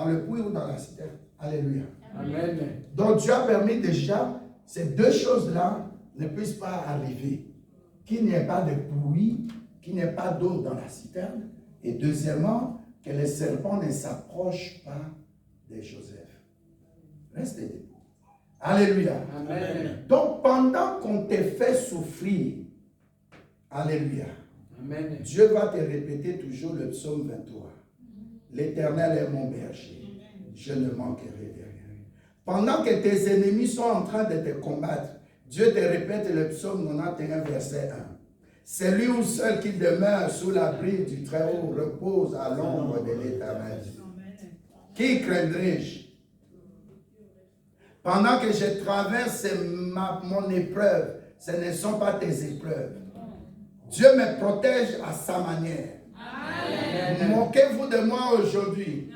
le puits ou dans la citerne. Alléluia. Amen. Donc Dieu a permis déjà ces deux choses-là ne puissent pas arriver. Qu'il n'y ait pas de puits, qu'il n'y ait pas d'eau dans la citerne. Et deuxièmement, que les serpents ne s'approchent pas de Joseph. Restez debout. Alléluia. Amen. Donc pendant qu'on te fait souffrir, alléluia, Amen. Dieu va te répéter toujours le psaume 23. L'Éternel est mon berger, je ne manquerai de rien. Pendant que tes ennemis sont en train de te combattre, Dieu te répète le psaume 91, verset 1. C'est lui ou seul qui demeure sous l'abri du Très-Haut repose à l'ombre de l'Éternel. Qui craindrai-je? Pendant que je traverse mon épreuve, ce ne sont pas tes épreuves. Dieu me protège à sa manière. Moquez-vous de moi aujourd'hui,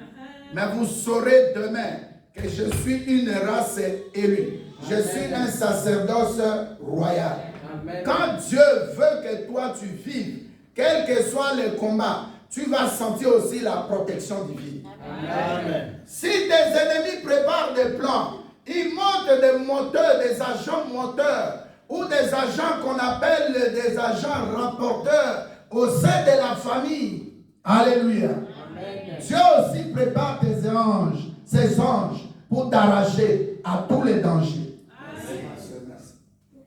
mais vous saurez demain que je suis une race élue. Je suis un sacerdoce royal. Amen. Quand Dieu veut que toi tu vives, quel que soit le combat, tu vas sentir aussi la protection divine. Amen. Si tes ennemis préparent des plans, ils montent des moteurs, des agents moteurs, ou des agents qu'on appelle des agents rapporteurs au sein de la famille. Alléluia. Amen. Dieu aussi prépare tes anges, ses anges, pour t'arracher à tous les dangers.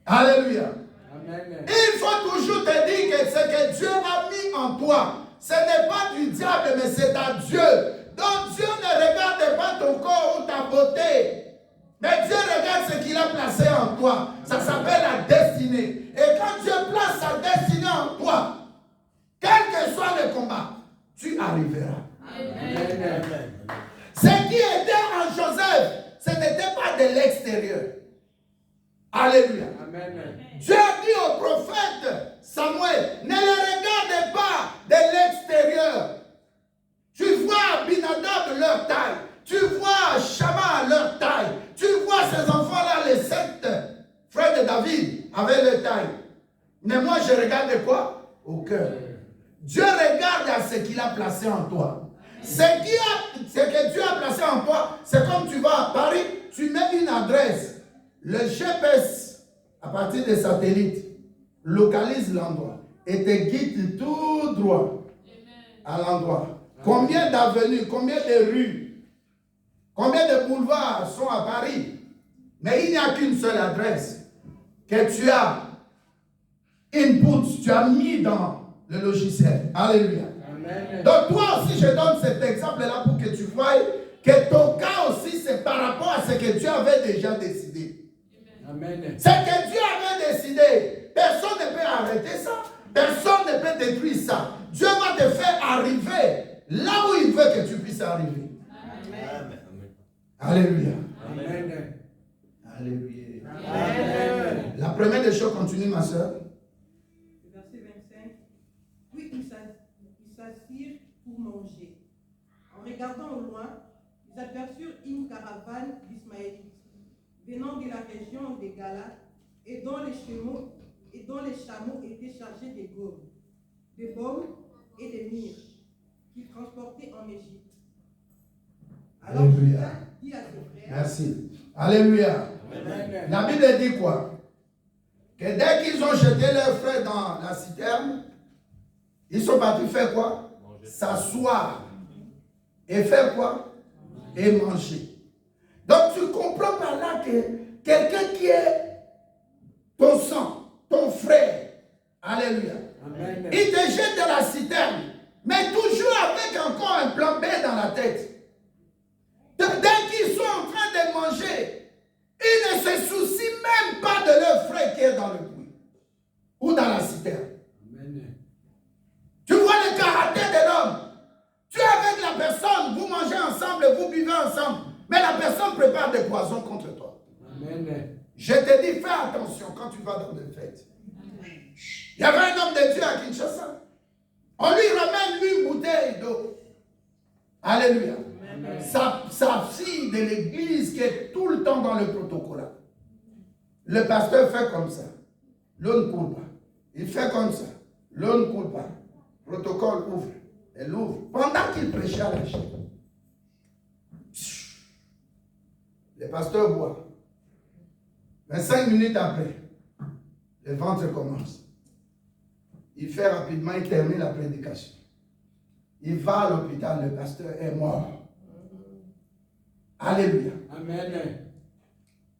Alléluia. Amen. Il faut toujours te dire que ce que Dieu a mis en toi, ce n'est pas du diable, mais c'est à Dieu. Donc Dieu ne regarde pas ton corps ou ta beauté. Mais Dieu regarde ce qu'il a placé en toi. Ça s'appelle la destinée. Et quand Dieu place sa destinée en toi, quel que soit le combat, tu arriveras. Amen. Ce qui était en Joseph, ce n'était pas de l'extérieur. Alléluia. Amen. Dieu a dit au prophète Samuel, ne les regarde pas de l'extérieur. Tu vois Abinadab leur taille. Tu vois Shama leur taille. Tu vois ces enfants-là, les 7 frères de David, avec leur taille. Mais moi, je regarde quoi? Au cœur. Dieu regarde à ce qu'il a placé en toi. Ce que Dieu a placé en toi, c'est comme tu vas à Paris, tu mets une adresse. Le GPS, à partir des satellites, localise l'endroit et te guide tout droit à l'endroit. Combien d'avenues, combien de rues, combien de boulevards sont à Paris? Mais il n'y a qu'une seule adresse que tu as input, tu as mis dans le logiciel. Alléluia. Amen. Donc toi aussi, je donne cet exemple-là pour que tu voies que ton cas aussi, c'est par rapport à ce que Dieu avait déjà décidé. Amen. Ce que Dieu avait décidé, personne ne peut arrêter ça. Personne ne peut détruire ça. Dieu va te faire arriver là où il veut que tu puisses arriver. Amen. Alléluia. Amen. Alléluia. de choses, continue ma soeur. Verset 25. Puis ils s'assirent pour manger. En regardant au loin, ils aperçurent une caravane d'Ismaélites venant de la région des Galates et dont les chameaux étaient chargés de baumes et de myrrhe qu'ils transportaient en Égypte. Alors Alléluia. Judas dit à ses frères, Merci. Alléluia. Amen. La Bible dit quoi? Que dès qu'ils ont jeté leurs frères dans la citerne, ils sont partis faire quoi? S'asseoir. Et faire quoi? Et manger. Donc tu comprends par là que quelqu'un qui est ton sang, ton frère, alléluia, Amen. il te jette dans la citerne, mais toujours avec encore un plan B dans la tête. Dès qu'ils sont en train de manger, ils ne se soucient même pas de leur frère qui est dans le puits ou dans la citerne. Amen. Tu vois le caractère de l'homme. Tu es avec la personne, vous mangez ensemble, vous buvez ensemble, mais la personne prépare des poisons contre toi. Amen. Je te dis, fais attention quand tu vas dans des fêtes. Il y avait un homme de Dieu à Kinshasa. On lui ramène une bouteille d'eau. Alléluia. Amen. Sa fille de l'église qui est tout le temps dans le protocole. Le pasteur fait comme ça. L'eau ne coule pas. Il fait comme ça. L'eau ne coule pas. Protocole ouvre. Elle ouvre. Pendant qu'il prêchait à la chaîne. Le pasteur boit. 25 minutes après, le ventre commence. Il fait rapidement, il termine la prédication. Il va à l'hôpital, le pasteur est mort. Alléluia. Amen.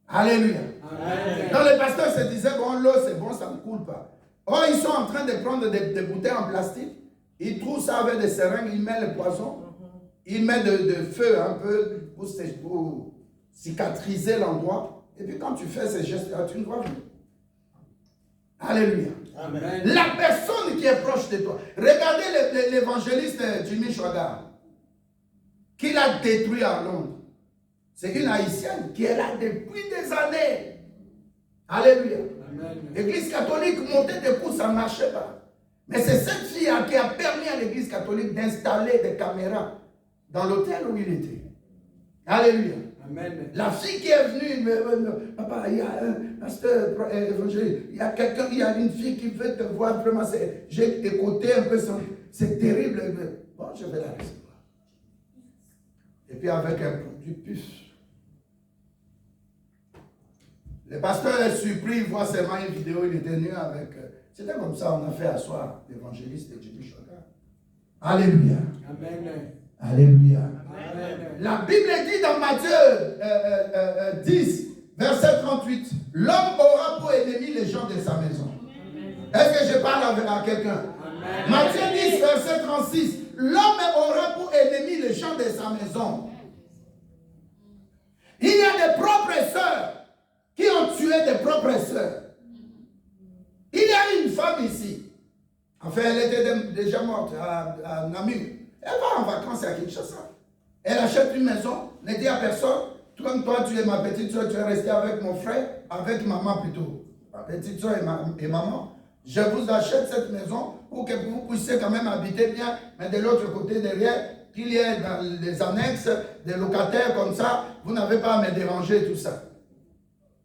Alléluia. Amen. Donc le pasteur se disait, bon, l'eau c'est bon, ça ne coule pas. Or, ils sont en train de prendre des bouteilles en plastique. Ils trouvent ça avec des seringues, ils mettent le poison. Ils mettent de feu un peu pour cicatriser l'endroit. Et puis quand tu fais ces gestes-là, tu ne vois plus. Alléluia. Amen. La personne qui est proche de toi. Regardez l'évangéliste Jimmy Chouaga, qu'il a détruit à Londres. C'est une haïtienne qui est là depuis des années. Alléluia. Amen. L'église catholique montait des coups, ça ne marchait pas. Mais c'est cette fille qui a permis à l'église catholique d'installer des caméras dans l'hôtel où il était. Alléluia. Amen. La fille qui est venue, papa, il y a un pasteur évangéliste, il y a quelqu'un, il y a une fille qui veut te voir vraiment, j'ai écouté un peu son, c'est terrible, mais bon, je vais la recevoir. Et puis avec un produit puf. Le pasteur est surpris, il voit seulement une vidéo, il était nu avec, c'était comme ça, on a fait asseoir l'évangéliste de Jimmy Chouaga. Alléluia. Amen. Alléluia. Amen. La Bible dit dans Matthieu 10, verset 38, l'homme aura pour ennemi les gens de sa maison. Est-ce que je parle à quelqu'un? Amen. Matthieu 10, verset 36, l'homme aura pour ennemi les gens de sa maison. Il y a des propres sœurs qui ont tué des propres sœurs. Il y a une femme ici. Enfin, elle était déjà morte à Namur. Elle va en vacances à Kinshasa. Elle achète une maison, ne dit à personne, comme toi tu es ma petite soeur, tu es resté avec mon frère, avec maman plutôt. Ma petite soeur et maman. Je vous achète cette maison pour que vous puissiez quand même habiter bien, mais de l'autre côté derrière, qu'il y ait dans les annexes des locataires comme ça, vous n'avez pas à me déranger tout ça.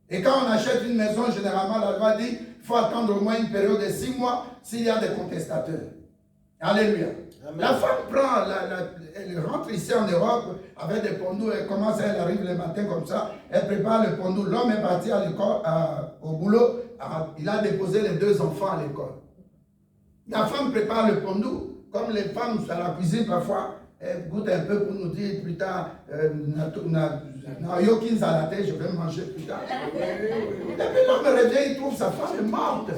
Et quand on achète une maison, généralement la loi dit, il faut attendre au moins une période de 6 mois s'il y a des contestateurs. Alléluia. Amen. La femme prend, elle rentre ici en Europe avec des pondous, elle commence, elle arrive le matin comme ça, elle prépare le pondou. L'homme est parti à l'école, au boulot, il a déposé les 2 enfants à l'école. La femme prépare le pondou, comme les femmes à la cuisine parfois, elles goûtent un peu pour nous dire plus tard, Yokins à la tête, je vais manger plus tard. Et puis l'homme revient, il trouve sa femme est morte.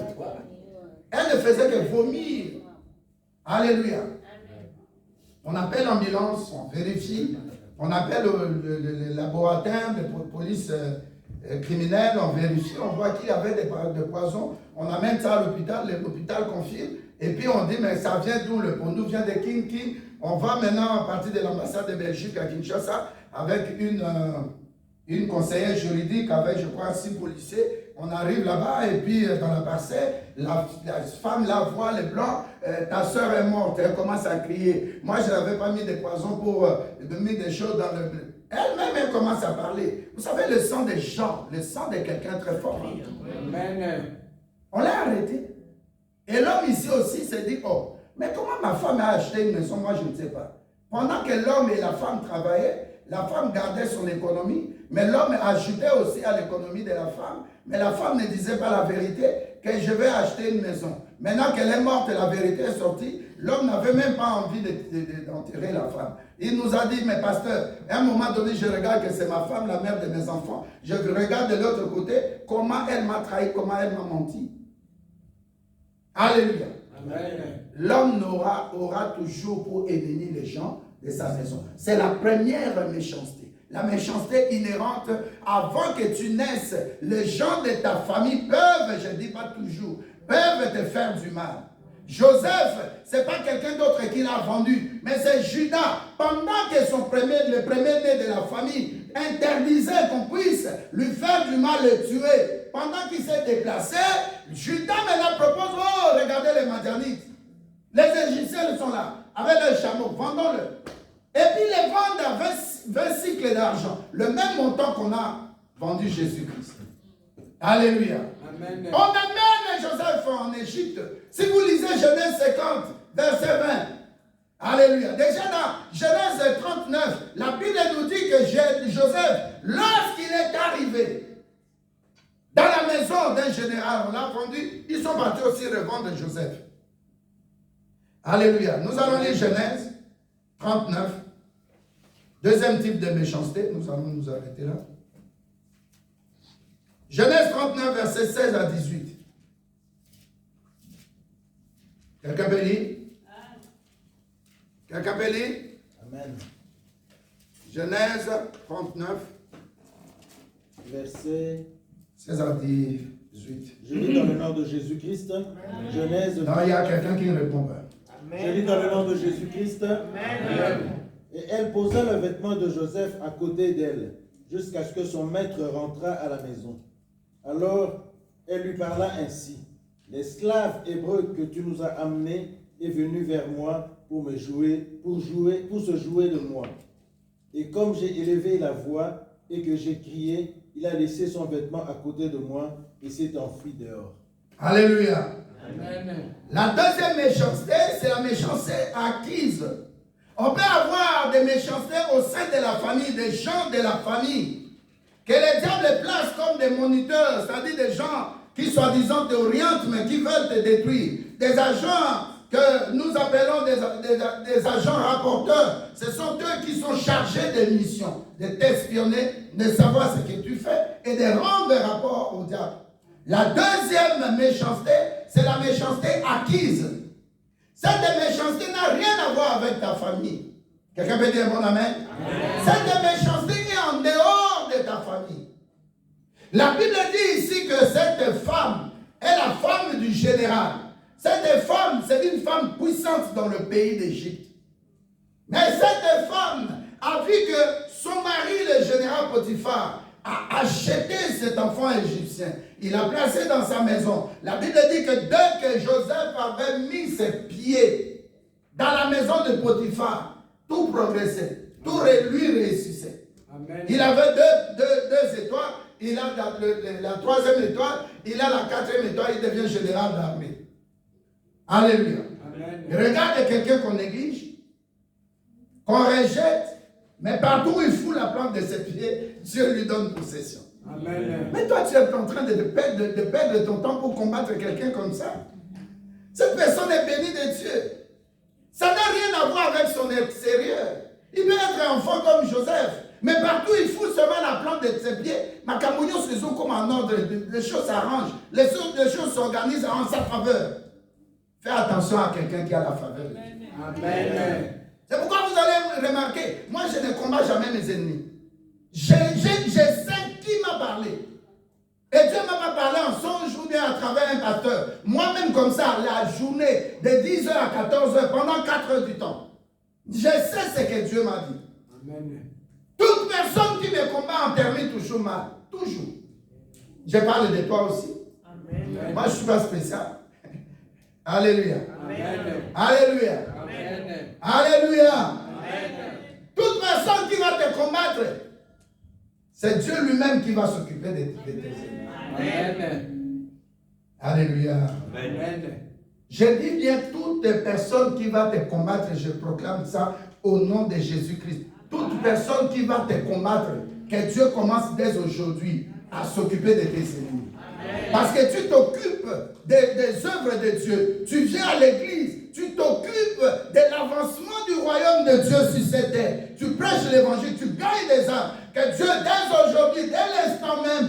Elle ne faisait que vomir. Alléluia. On appelle l'ambulance, on vérifie, on appelle le laboratoire de police criminelle, on vérifie, on voit qu'il y avait des poisons, on amène ça à l'hôpital, l'hôpital confirme, et puis on dit, mais ça vient d'où? Le pondou vient de King. On va maintenant à partir de l'ambassade de Belgique à Kinshasa avec une conseillère juridique avec, je crois, 6 policiers. On arrive là-bas et puis dans la parcelle, la femme là voit les blancs, ta soeur est morte, elle commence à crier. Moi, je n'avais pas mis des poisons pour mettre des choses dans le... Elle-même, elle commence à parler. Vous savez, le sang des gens, le sang de quelqu'un très fort. Amen. On l'a arrêté. Et l'homme ici aussi s'est dit, oh, mais comment ma femme a acheté une maison? Moi, je ne sais pas. Pendant que l'homme et la femme travaillaient, la femme gardait son économie, mais l'homme ajoutait aussi à l'économie de la femme. Mais la femme ne disait pas la vérité, que je vais acheter une maison. Maintenant qu'elle est morte et la vérité est sortie, l'homme n'avait même pas envie d'enterrer la femme. Il nous a dit, mais pasteur, à un moment donné, je regarde que c'est ma femme, la mère de mes enfants. Je regarde de l'autre côté, comment elle m'a trahi, comment elle m'a menti. Alléluia. Amen. L'homme aura toujours pour ennemi les gens de sa maison. C'est la première méchanceté. La méchanceté inhérente, avant que tu naisses, les gens de ta famille peuvent, je ne dis pas toujours, peuvent te faire du mal. Joseph, ce n'est pas quelqu'un d'autre qui l'a vendu, mais c'est Judas. Pendant que le premier-né de la famille interdisait qu'on puisse lui faire du mal, le tuer, pendant qu'il s'est déplacé, Judas maintenant propose, oh, regardez les Madianites. Les Égyptiens sont là, avec leurs chameaux, vendons-le. Et puis les vendent à 20 cycles d'argent, le même montant qu'on a vendu Jésus-Christ. Alléluia. Amen. On amène Joseph en Égypte. Si vous lisez Genèse 50, verset 20. Alléluia. Déjà dans Genèse 39, la Bible nous dit que Joseph, lorsqu'il est arrivé dans la maison d'un général, on l'a vendu, ils sont partis aussi revendre Joseph. Alléluia. Nous allons lire Genèse 39. Deuxième type de méchanceté, nous allons nous arrêter là. Genèse 39, verset 16 à 18. Quelqu'un peut lire? Quelqu'un peut lire? Amen. Genèse 39, Verset. 16 à 18. Je lis dans le nom de Jésus-Christ. Genèse. Non, il y a quelqu'un qui ne répond pas. Je lis dans le nom de Jésus-Christ. Et elle posa le vêtement de Joseph à côté d'elle, jusqu'à ce que son maître rentrât à la maison. Alors, elle lui parla ainsi. L'esclave hébreu que tu nous as amené est venu vers moi pour se jouer de moi. Et comme j'ai élevé la voix et que j'ai crié, il a laissé son vêtement à côté de moi et s'est enfui dehors. Alléluia. Amen. La deuxième méchanceté, c'est la méchanceté acquise. On peut avoir des méchancetés au sein de la famille, des gens de la famille, que les diables placent comme des moniteurs, c'est-à-dire des gens qui soi-disant t'orientent, mais qui veulent te détruire. Des agents que nous appelons des agents rapporteurs. Ce sont eux qui sont chargés de missions, de t'espionner, de savoir ce que tu fais et de rendre des rapports au diable. La deuxième méchanceté, c'est la méchanceté acquise. Cette méchanceté n'a rien à voir avec ta famille. Quelqu'un peut dire bon amen? Cette méchanceté est en dehors de ta famille. La Bible dit ici que cette femme est la femme du général. Cette femme, c'est une femme puissante dans le pays d'Égypte. Mais cette femme a vu que son mari, le général Potiphar, a acheté cet enfant égyptien. Il l'a placé dans sa maison. La Bible dit que dès que Joseph avait mis ses pieds dans la maison de Potiphar, tout progressait, tout lui réussissait. Amen. Il avait deux étoiles, il a la troisième étoile, il a la quatrième étoile, il devient général d'armée. Alléluia. Amen. Et regarde quelqu'un qu'on néglige, qu'on rejette, mais partout où il fout la plante de ses pieds, Dieu lui donne possession. Amen. Mais toi, tu es en train de perdre ton temps pour combattre quelqu'un comme ça. Cette personne est bénie de Dieu. Ça n'a rien à voir avec son extérieur. Il peut être un enfant comme Joseph, mais partout il fout seulement la plante de ses pieds. Ma camouillon se joue comme en ordre, les choses s'arrangent, les choses s'organisent en sa faveur. Fais attention à quelqu'un qui a la faveur. Amen. C'est pourquoi vous allez remarquer, moi je ne combats jamais mes ennemis. Je sais qui m'a parlé. Et Dieu ne m'a pas parlé en songe ou bien à travers un pasteur. Moi-même comme ça, la journée de 10h à 14h, pendant 4 heures du temps. Je sais ce que Dieu m'a dit. Amen. Toute personne qui me combat en termine toujours mal. Toujours. Je parle de toi aussi. Amen. Moi, je ne suis pas spécial. Alléluia. Amen. Alléluia. Amen. Alléluia. Amen. Toute personne qui va te combattre, c'est Dieu lui-même qui va s'occuper de tes ennemis. Amen. Alléluia. Amen. Je dis bien toute personne qui va te combattre, je proclame ça au nom de Jésus-Christ. Toute personne qui va te combattre, que Dieu commence dès aujourd'hui à s'occuper de tes ennemis. Parce que tu t'occupes des œuvres de Dieu. Tu viens à l'église, tu t'occupes de l'avancement du royaume de Dieu sur cette terre. Tu prêches l'évangile, tu gagnes des âmes. Que Dieu, dès aujourd'hui, dès l'instant même,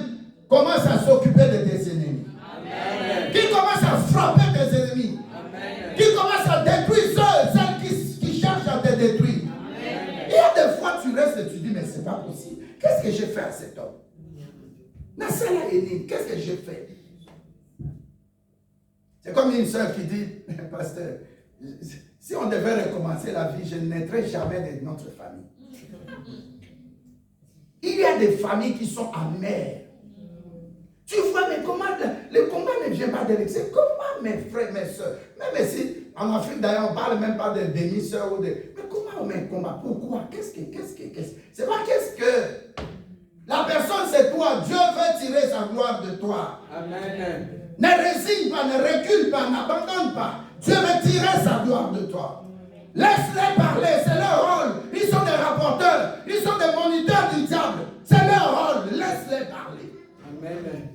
commence à s'occuper de tes ennemis. Amen. Qui commence à frapper tes ennemis. Amen. Qui commence à détruire celles qui cherchent à te détruire. Amen. Il y a des fois, tu restes et tu dis, mais c'est pas possible. Qu'est-ce que j'ai fait à cet homme? Nassala Eni, qu'est-ce que j'ai fait? C'est comme une soeur qui dit, pasteur, si on devait recommencer la vie, je ne naîtrais jamais de notre famille. Il y a des familles qui sont amères. Tu vois, mais comment le combat ne vient pas de l'excès? Comment mes frères, mes soeurs, même si en Afrique d'ailleurs on ne parle même pas de demi-sœurs ou de. Mais comment on met un combat? Pourquoi? Qu'est-ce que. C'est pas qu'est-ce que. La personne c'est toi. Dieu veut tirer sa gloire de toi. Amen. Ne résigne pas, ne recule pas, n'abandonne pas. Dieu veut tirer sa gloire de toi. Laisse-les parler, c'est leur rôle. Ils sont des rapporteurs, ils sont des moniteurs du diable. C'est leur rôle, laisse-les parler. Amen.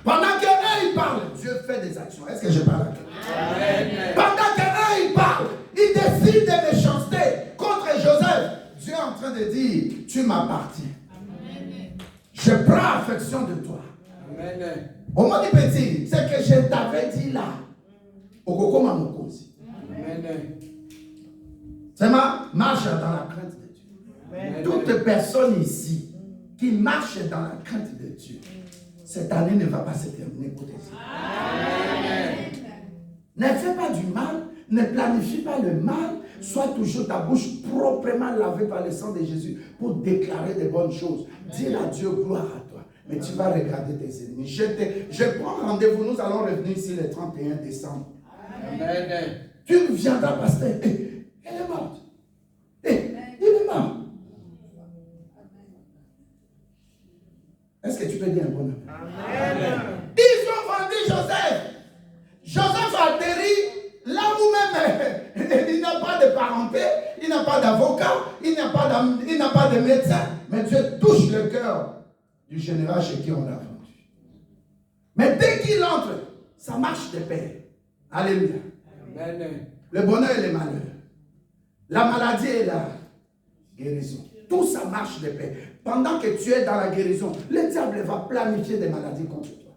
Pendant qu'eux ils parlent, Dieu fait des actions. Est-ce que je parle à quelqu'un? Amen. Pendant qu'eux ils parlent, ils décident de méchanceté contre Joseph. Dieu est en train de dire, tu m'appartiens. Je prends affection de toi. Amen. Au mot du petit, c'est que je t'avais dit là. Okokoma Mokosi. Amen. C'est ma marche dans la crainte de Dieu. Amen. Toute personne ici qui marche dans la crainte de Dieu, cette année ne va pas se terminer pour tes yeux. Ne fais pas du mal, ne planifie pas le mal, sois toujours ta bouche proprement lavée par le sang de Jésus pour déclarer de bonnes choses. Dire à Dieu gloire à toi. Mais tu vas regarder tes ennemis. Je prends rendez-vous, nous allons revenir ici le 31 décembre. Amen. Tu viendras, pasteur. Elle est morte. Il est mort. Est-ce que tu peux dire un bon amen? Amen. Ils ont vendu Joseph. Joseph a atterri là où même il n'a pas de parenté, il n'a pas d'avocat, il n'a pas de médecin. Mais Dieu touche le cœur du général chez qui on l'a vendu. Mais dès qu'il entre, ça marche de paix. Alléluia. Amen. Le bonheur et le malheur. La maladie et la guérison. Tout ça marche de paix. Pendant que tu es dans la guérison, le diable va planifier des maladies contre toi.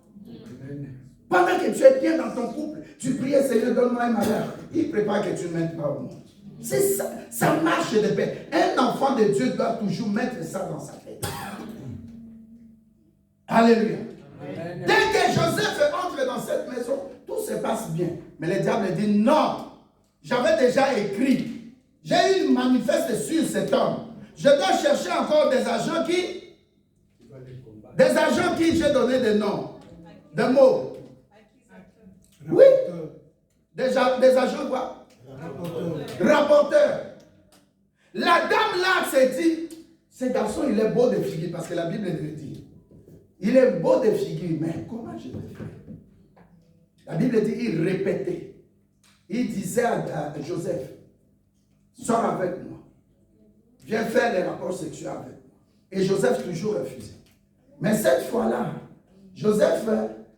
Amen. Pendant que tu es bien dans ton couple, tu pries, Seigneur, donne-moi un malheur. Il prépare que tu ne mettes pas au monde. C'est ça, ça marche de paix. Un enfant de Dieu doit toujours mettre ça dans sa tête. Alléluia. Amen. Dès que Joseph entre dans cette maison, tout se passe bien. Mais le diable dit non. J'avais déjà écrit. J'ai eu une manifeste sur cet homme. Je dois chercher encore des agents qui. Des agents qui j'ai donné des noms. Des mots. Oui. Des agents quoi? Rapporteurs. La dame là s'est dit, ce garçon il est beau de figure, parce que la Bible le dit. Il est beau de figure, mais comment je vais faire? La Bible dit, il répétait. Il disait à Joseph, sors avec moi. Viens faire les rapports sexuels avec moi. Et Joseph toujours refusait. Mais cette fois-là, Joseph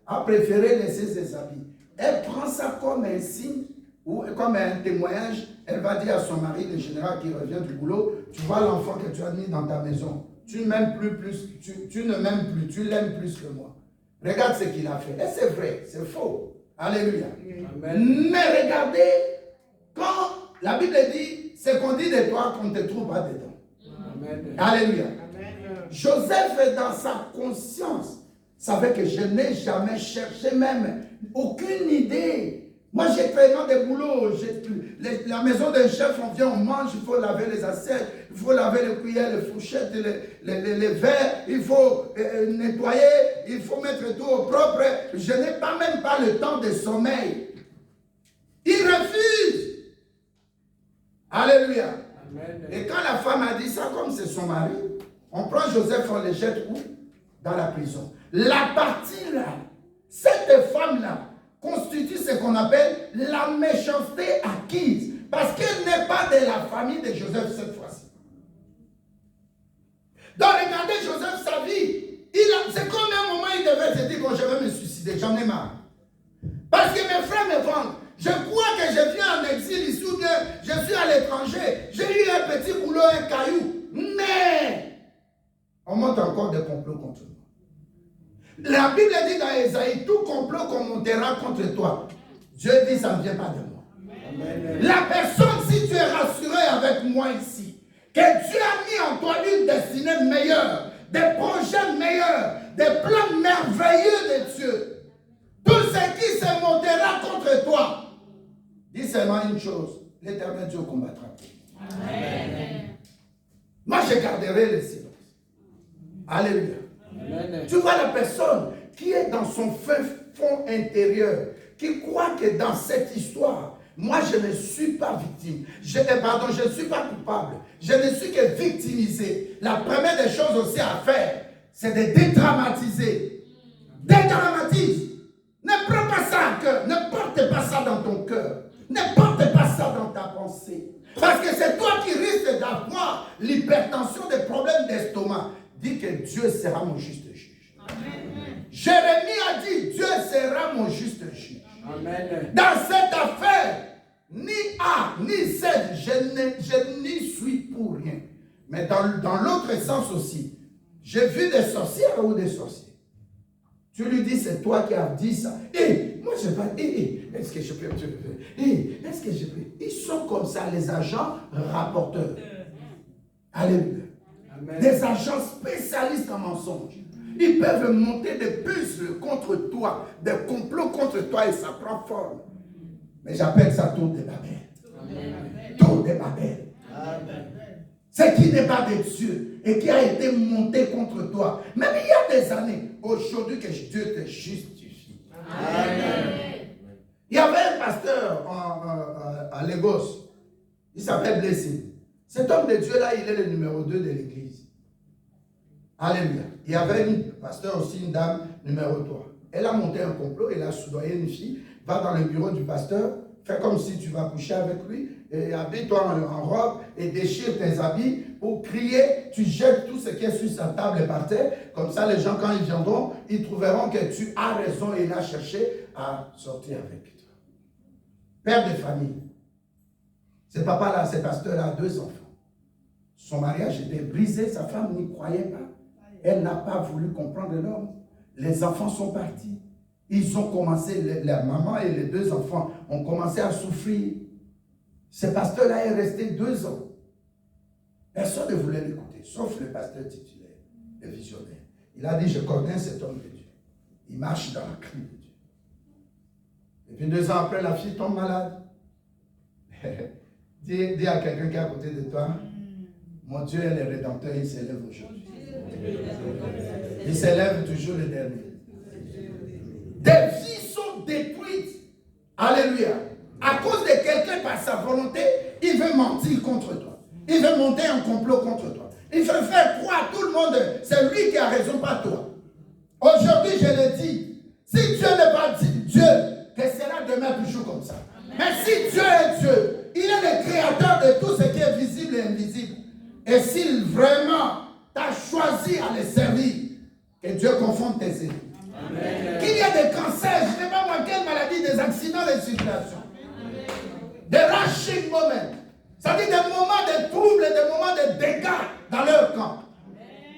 a préféré laisser ses habits. Elle prend ça comme un signe ou comme un témoignage. Elle va dire à son mari, le général qui revient du boulot, tu vois l'enfant que tu as mis dans ta maison. Tu ne m'aimes plus, tu ne m'aimes plus, tu l'aimes plus que moi. Regarde ce qu'il a fait. Et c'est vrai, c'est faux. Alléluia. Amen. Mais regardez, quand la Bible dit, c'est qu'on dit de toi qu'on ne te trouve pas dedans. Amen. Alléluia. Joseph, dans sa conscience, savait que je n'ai jamais cherché même aucune idée Moi, j'ai tellement de boulot. La maison d'un chef, on vient, on mange, il faut laver les assiettes, il faut laver les cuillères, les fourchettes, les verres, il faut nettoyer, il faut mettre tout au propre. Je n'ai même pas le temps de sommeil. Il refuse. Alléluia. Amen. Et quand la femme a dit ça, comme c'est son mari, on prend Joseph, on le jette où? Dans la prison. La partie là, cette femme-là, constitue ce qu'on appelle la méchanceté acquise. Parce qu'elle n'est pas de la famille de Joseph cette fois-ci. Donc regardez Joseph, sa vie. C'est comme un moment il devait se dire, bon, je vais me suicider, j'en ai marre. Parce que mes frères me vendent. Je crois que je viens en exil ici ou bien je suis à l'étranger. J'ai eu un petit boulot, un caillou. Mais on monte encore des complots contre moi. La Bible dit dans Ésaïe, tout complot qu'on montera contre toi, Dieu dit, ça ne vient pas de moi. Amen. La personne, si tu es rassuré avec moi ici, que Dieu a mis en toi une destinée meilleure, des projets meilleurs, des plans merveilleux de Dieu, tout ce qui se montera contre toi, dis seulement une chose, l'Éternel Dieu combattra. Amen. Moi, je garderai le silence. Alléluia. Amen. Tu vois la personne qui est dans son fond intérieur, qui croit que dans cette histoire, moi je ne suis pas victime. Je ne suis pas coupable. Je ne suis que victimisé. La première des choses aussi à faire, c'est de dédramatiser. Dédramatise. Ne prends pas ça à cœur. Ne porte pas ça dans ton cœur. Ne porte pas ça dans ta pensée. Parce que c'est toi qui risques d'avoir l'hypertension, des problèmes d'estomac. Dis que Dieu sera mon juste juge. Amen. Jérémie a dit, Dieu sera mon juste juge. Amen. Dans cette affaire, ni A, ni Z, je n'y suis pour rien. Mais dans l'autre sens aussi, j'ai vu des sorcières ou des sorciers. Tu lui dis, c'est toi qui as dit ça. Et moi, je vais pas. Est-ce que je peux? Est-ce que je peux? Ils sont comme ça, les agents rapporteurs. Alléluia. Amen. Des agents spécialistes en mensonges. Ils peuvent monter des puzzles contre toi, des complots contre toi et ça prend forme. Mais j'appelle ça tour de Babel. Amen. Tour de Babel. Amen. Ce qui n'est pas de Dieu et qui a été monté contre toi. Même il y a des années, aujourd'hui que Dieu te justifie. Amen. Il y avait un pasteur à Lagos. Il s'appelle Blessing. Cet homme de Dieu là, il est le numéro 2 de l'église. Alléluia. Il y avait un pasteur aussi, une dame, numéro 3. Elle a monté un complot, elle a soudoyé une fille, va dans le bureau du pasteur, fais comme si tu vas coucher avec lui, et habille-toi en robe et déchire tes habits pour crier, tu jettes tout ce qui est sur sa table par terre, comme ça les gens quand ils viendront, ils trouveront que tu as raison et il a cherché à sortir avec toi. Père de famille, ce papa-là, ce pasteur-là a 2 enfants. Son mariage était brisé, sa femme n'y croyait pas. Elle n'a pas voulu comprendre l'homme. Les enfants sont partis. Ils ont commencé, la maman et les 2 enfants ont commencé à souffrir. Ce pasteur-là est resté 2 ans. Personne ne voulait l'écouter, sauf le pasteur titulaire, le visionnaire. Il a dit, je connais cet homme de Dieu. Il marche dans la crainte de Dieu. Et puis 2 ans après, la fille tombe malade. dis à quelqu'un qui est à côté de toi, mon Dieu est le Rédempteur, il s'élève aujourd'hui. Il s'élève toujours le dernier. Des vies sont détruites. Alléluia. À cause de quelqu'un par sa volonté, il veut mentir contre toi. Il veut monter un complot contre toi. Il veut faire croire à tout le monde, c'est lui qui a raison, pas toi. Aujourd'hui, je le dis, si Dieu n'est pas Dieu, que sera demain toujours comme ça. Mais si Dieu est Dieu, il est le créateur de tout ce qui est visible et invisible. Et s'il vraiment t'a choisi à le servir, que Dieu confonde tes ennemis. Qu'il y ait des cancers, je ne sais pas moi quelle maladie, des accidents de circulation. Des rushing moments. C'est-à-dire des moments de troubles, des moments de dégâts dans leur camp.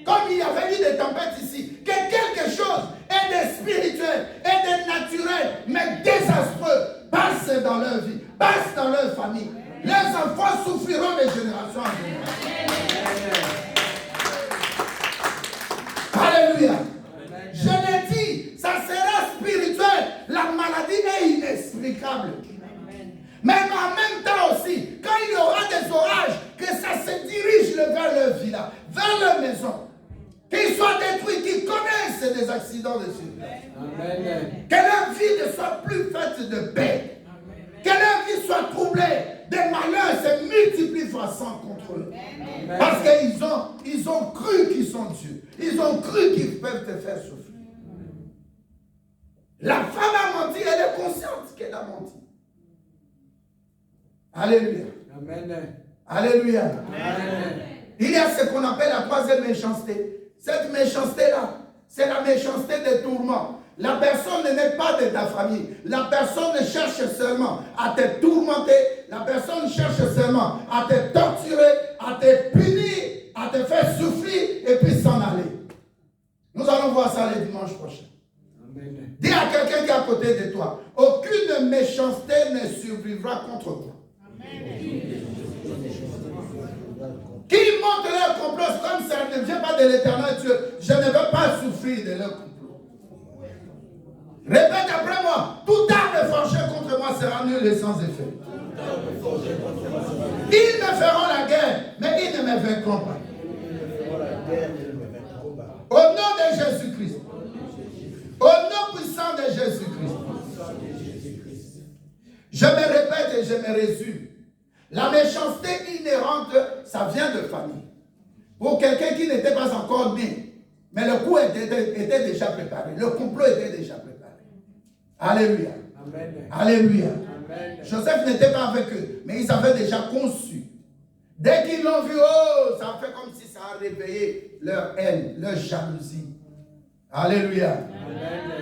Comme il y avait eu des tempêtes ici, que quelque chose est de spirituel, est de naturel, mais désastreux, passe dans leur vie, passe dans leur famille. Leurs enfants souffriront de génération en génération. Alléluia. Je l'ai dit, ça sera spirituel. La maladie est inexplicable. leur maison. Qu'ils soient détruits, qu'ils connaissent des accidents de circulation. Amen. Que leur vie ne soit plus faite de paix. Que leur vie soit troublée. Des malheurs se multiplient fois 100 contre eux. Parce qu'ils ont cru qu'ils sont Dieu. Ils ont cru qu'ils peuvent te faire souffrir. La femme a menti, elle est consciente qu'elle a menti. Alléluia. Amen. Alléluia. Amen. Il y a ce qu'on appelle la troisième méchanceté. Cette méchanceté-là, c'est la méchanceté des tourments. La personne n'est pas de ta famille. La personne cherche seulement à te tourmenter. La personne cherche seulement à te torturer, à te punir, à te faire souffrir et puis s'en aller. Nous allons voir ça le dimanche prochain. Amen. Dis à quelqu'un qui est à côté de toi, aucune méchanceté ne survivra contre toi. Qui monte leur complot comme ça ne vient pas de l'éternel Dieu. Je ne veux pas souffrir de leur complot. Répète après moi. Tout arme forgée contre moi sera nul et sans effet. Ils me feront la guerre, mais ils ne me vaincront pas. Au nom de Jésus-Christ. Au nom puissant de Jésus-Christ. Je me répète et je me résume. La méchanceté inhérente, ça vient de famille. Pour quelqu'un qui n'était pas encore né, mais le coup était déjà préparé. Le complot était déjà préparé. Alléluia. Amen. Alléluia. Amen. Joseph n'était pas avec eux, mais ils avaient déjà conçu. Dès qu'ils l'ont vu, oh, ça a fait comme si ça a réveillé leur haine, leur jalousie. Alléluia. Amen.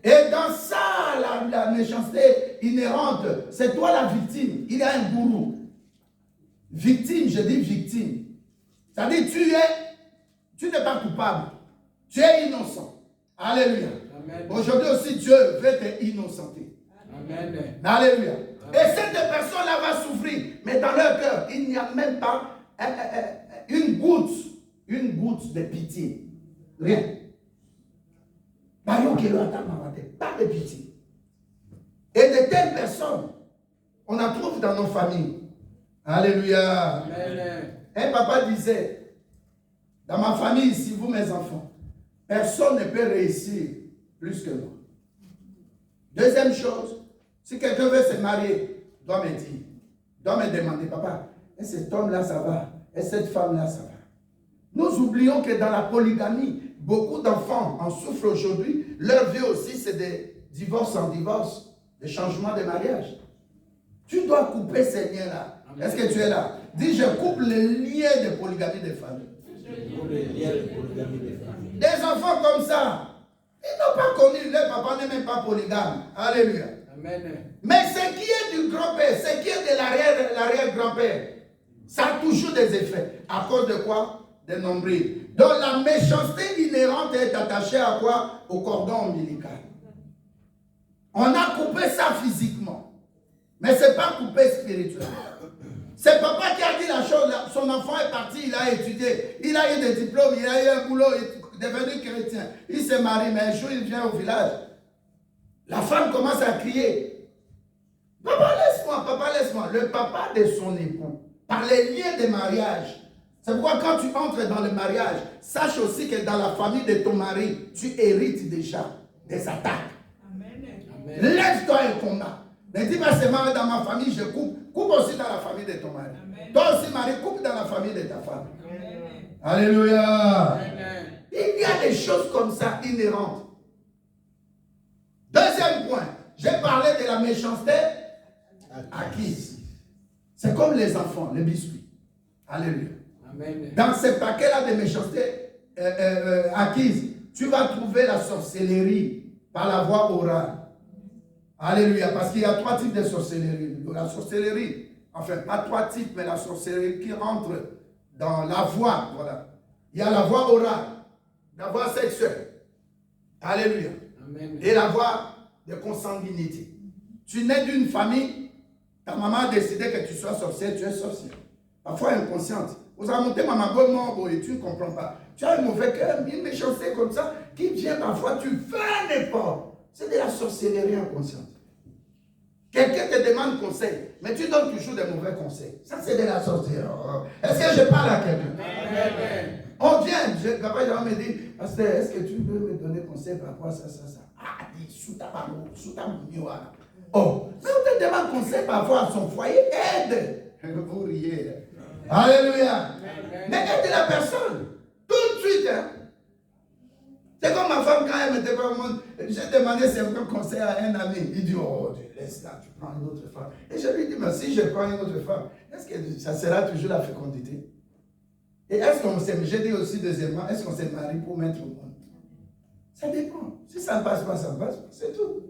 Et dans ça, la méchanceté inhérente, c'est toi la victime. Il y a un gourou. Victime, je dis victime. C'est-à-dire, tu n'es pas coupable. Tu es innocent. Alléluia. Amen. Aujourd'hui aussi, Dieu veut t'innocenter. Amen. Alléluia. Et cette personne-là va souffrir. Mais dans leur cœur, il n'y a même pas une goutte de pitié. Rien. Pas de pitié. Et de telles personnes, on en trouve dans nos familles. Alléluia. Amen. Un papa disait, dans ma famille ici, vous mes enfants, personne ne peut réussir plus que moi. Deuxième chose, si quelqu'un veut se marier, doit me dire, doit me demander, papa, est-ce que cet homme-là ça va? Est-ce que cette femme-là ça va? Nous oublions que dans la polygamie, beaucoup d'enfants en souffrent aujourd'hui. Leur vie aussi, c'est des divorces en divorce, des changements de mariage. Tu dois couper ces liens-là. Est-ce que tu es là? Dis, je coupe les liens de polygamie des familles. Des enfants comme ça, ils n'ont pas connu, leur papa n'est même pas polygame. Alléluia. Amen. Mais ce qui est du grand-père, ce qui est de l'arrière-grand-père, ça a toujours des effets. À cause de quoi? Des nombrils. Donc la méchanceté inhérente est attachée à quoi? Au cordon ombilical. On a coupé ça physiquement. Mais ce n'est pas coupé spirituellement. C'est papa qui a dit la chose. Son enfant est parti, il a étudié. Il a eu des diplômes, il a eu un boulot, il est devenu chrétien. Il s'est marié, mais un jour il vient au village. La femme commence à crier. Papa, laisse-moi, papa, laisse-moi. Le papa de son époux, par les liens de mariage. C'est pourquoi quand tu entres dans le mariage, sache aussi que dans la famille de ton mari, tu hérites déjà des attaques. Amen. Lève-toi et combat. Ne dis pas seulement dans ma famille, je coupe. Coupe aussi dans la famille de ton mari. Amen. Toi aussi, mari, coupe dans la famille de ta femme. Alléluia. Amen. Il y a des choses comme ça inhérentes. Deuxième point, j'ai parlé de la méchanceté acquise. C'est comme les enfants, les biscuits. Alléluia. Amen. Dans ce paquet-là de méchanceté acquise, tu vas trouver la sorcellerie par la voie orale. Alléluia. Parce qu'il y a trois types de sorcellerie. La sorcellerie, enfin pas trois types, mais la sorcellerie qui rentre dans la voie. Voilà. Il y a la voie orale, la voie sexuelle. Alléluia. Amen. Et la voie de consanguinité. Tu nais d'une famille, ta maman a décidé que tu sois sorcière, tu es sorcière. Parfois inconsciente. Vous avez monté maman bonne et tu ne comprends pas. Tu as un mauvais cœur, une méchanceté comme ça, qui vient parfois, tu fais un effort. C'est de la sorcellerie inconsciente. Quelqu'un te demande conseil, mais tu donnes toujours des mauvais conseils. Ça, c'est de la sorcellerie. Est-ce que je parle à quelqu'un? Amen. On vient, papa Jean me dit, pasteur, est-ce que tu peux me donner conseil par rapport à ça? Ah, dit, sous ta mouille. Oh, mais on te demande conseil par rapport à son foyer, aide. Vous riez. Alléluia. Mais aide la personne. Tout de suite. Hein. C'est comme ma femme quand elle me demande, j'ai demandé certains conseils à un ami. Il dit, oh, tu laisses là, tu prends une autre femme. Et je lui dis, mais si je prends une autre femme, est-ce que ça sera toujours la fécondité? Et est-ce qu'on s'aime? J'ai dit aussi deuxièmement, est-ce qu'on s'est marié pour mettre au monde? Ça dépend. Si ça ne passe pas, ça ne passe pas. C'est tout.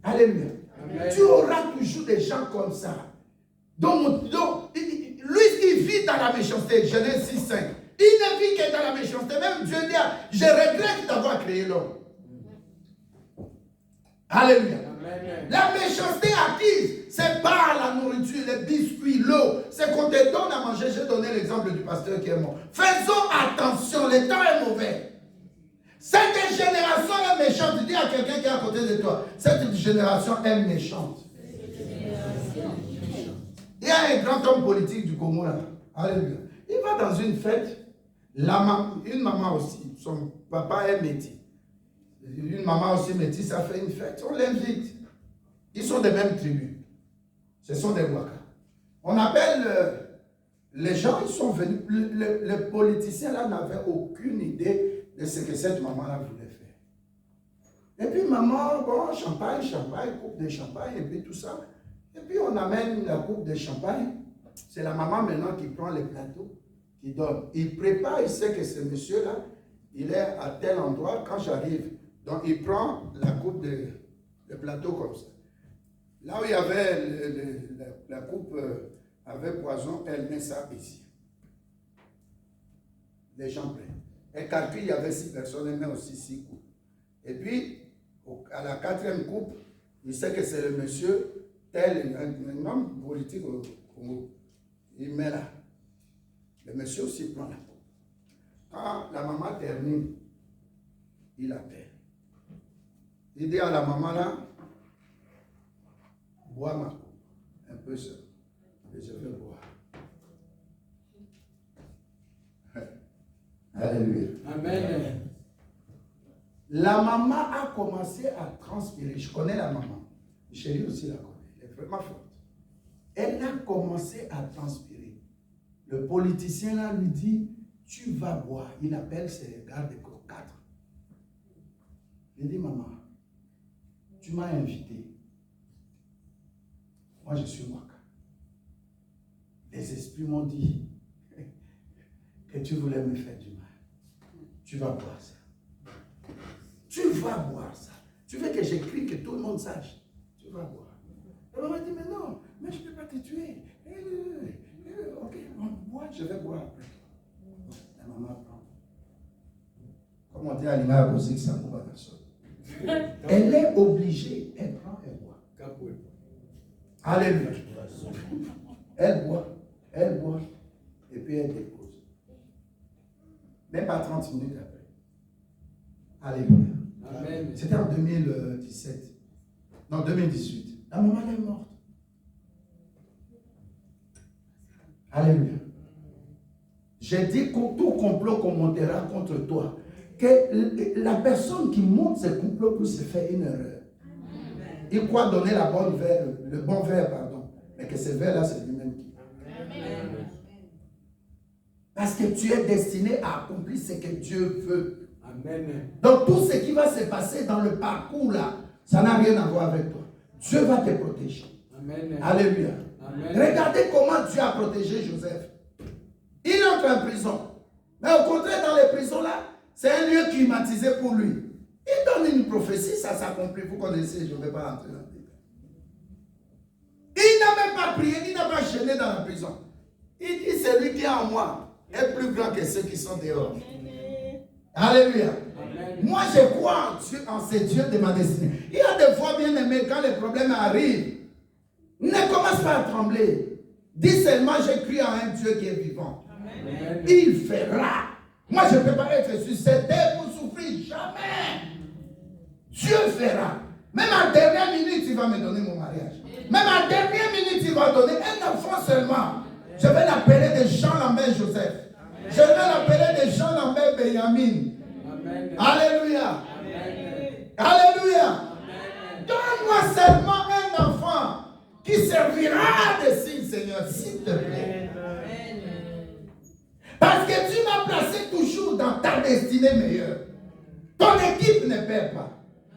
Alléluia. Amen. Tu auras toujours des gens comme ça. Donc lui, il vit dans la méchanceté. Genèse 6:5. Il ne vit que dans la méchanceté. Même Dieu dit, je regrette d'avoir créé l'homme. Alléluia. Amen. La méchanceté acquise, c'est par la nourriture, les biscuits, l'eau. C'est qu'on te donne à manger. J'ai donné l'exemple du pasteur qui est mort. Faisons attention, le temps est mauvais. Cette génération est méchante. Dis à quelqu'un qui est à côté de toi, cette génération est méchante. Il y a un grand homme politique du Congo là. Alléluia. Il va dans une fête. Une maman aussi. Son papa est métis. Une maman aussi métisse, ça fait une fête. On l'invite. Ils sont des mêmes tribus. Ce sont des Waka. On appelle les gens, ils sont venus. Les politiciens là n'avaient aucune idée de ce que cette maman-là voulait faire. Et puis maman, bon, champagne, coupe de champagne, et puis tout ça. Et puis on amène la coupe de champagne. C'est la maman maintenant qui prend les plateaux, qui donne. Il prépare, il sait que ce monsieur-là, il est à tel endroit quand j'arrive. Donc il prend la coupe de plateau comme ça. Là où il y avait la coupe avec poison, elle met ça ici. Les gens prennent. Elle calcule, il y avait 6 personnes, elle met aussi 6 coupes. Et puis, à la 4e coupe, il sait que c'est le monsieur, tel, un homme politique au Congo. Il met là. Le monsieur aussi prend la coupe. Quand la maman termine, il appelle. Il dit à la maman là, bois ma coupe, un peu seul, et je vais boire. Alléluia. Amen. La maman a commencé à transpirer. Je connais la maman. Chérie aussi la connaît. Elle est vraiment forte. Elle a commencé à transpirer. Le politicien là lui dit, tu vas boire. Il appelle ses gardes de corps 4. Il dit, maman, tu m'as invité. Moi, je suis Waka. Les esprits m'ont dit que tu voulais me faire du mal. Tu vas boire ça. Tu vas boire ça. Tu veux que j'écris, que tout le monde sache. Tu vas boire. La maman dit, mais non, mais je ne peux pas te tuer. Ok, bois, je vais boire après. La maman prend. Comme on dit à l'image aussi que ça ne vaut pas personne. Elle est obligée, elle prend, elle boit. Alléluia. Elle boit, et puis elle dépose. Même pas 30 minutes après. Alléluia. Amen. C'était en 2017. Non, 2018. La maman est morte. Alléluia. J'ai dit que tout complot qu'on montera contre toi, que la personne qui monte ce complot peut se faire une erreur. Il croit donner le bon verre, pardon. Mais que ce verre-là, c'est lui-même qui. Amen. Parce que tu es destiné à accomplir ce que Dieu veut. Amen. Donc tout ce qui va se passer dans le parcours là, ça n'a rien à voir avec toi. Dieu va te protéger. Amen. Alléluia. Amen. Regardez comment Dieu a protégé Joseph. Il entre en prison. Mais au contraire, dans les prisons là, c'est un lieu climatisé pour lui. Il donne une prophétie, ça s'accomplit. Vous connaissez, je ne vais pas entrer dans le détail. Il n'a même pas prié, il n'a pas gêné dans la prison. Il dit, celui qui est en moi est plus grand que ceux qui sont dehors. Amen. Alléluia. Amen. Moi, je crois en Dieu, en ce Dieu de ma destinée. Il y a des fois, bien aimé, quand les problèmes arrivent, ne commence pas à trembler. Dis seulement, j'ai cru en un Dieu qui est vivant. Amen. Il fera. Moi, je ne peux pas être sur cette terre pour souffrir. Jamais. Dieu fera. Même à la dernière minute, il va me donner mon mariage. Même à la dernière minute, il va donner un enfant seulement. Je vais l'appeler de Jean Lambert Joseph. Je vais l'appeler des gens Lambert Benjamin. Amen. Alléluia. Amen. Alléluia. Amen. Donne-moi seulement un enfant qui servira de signe, Seigneur, s'il te plaît. Parce que tu m'as placé toujours dans ta destinée meilleure. Ton équipe ne perd pas.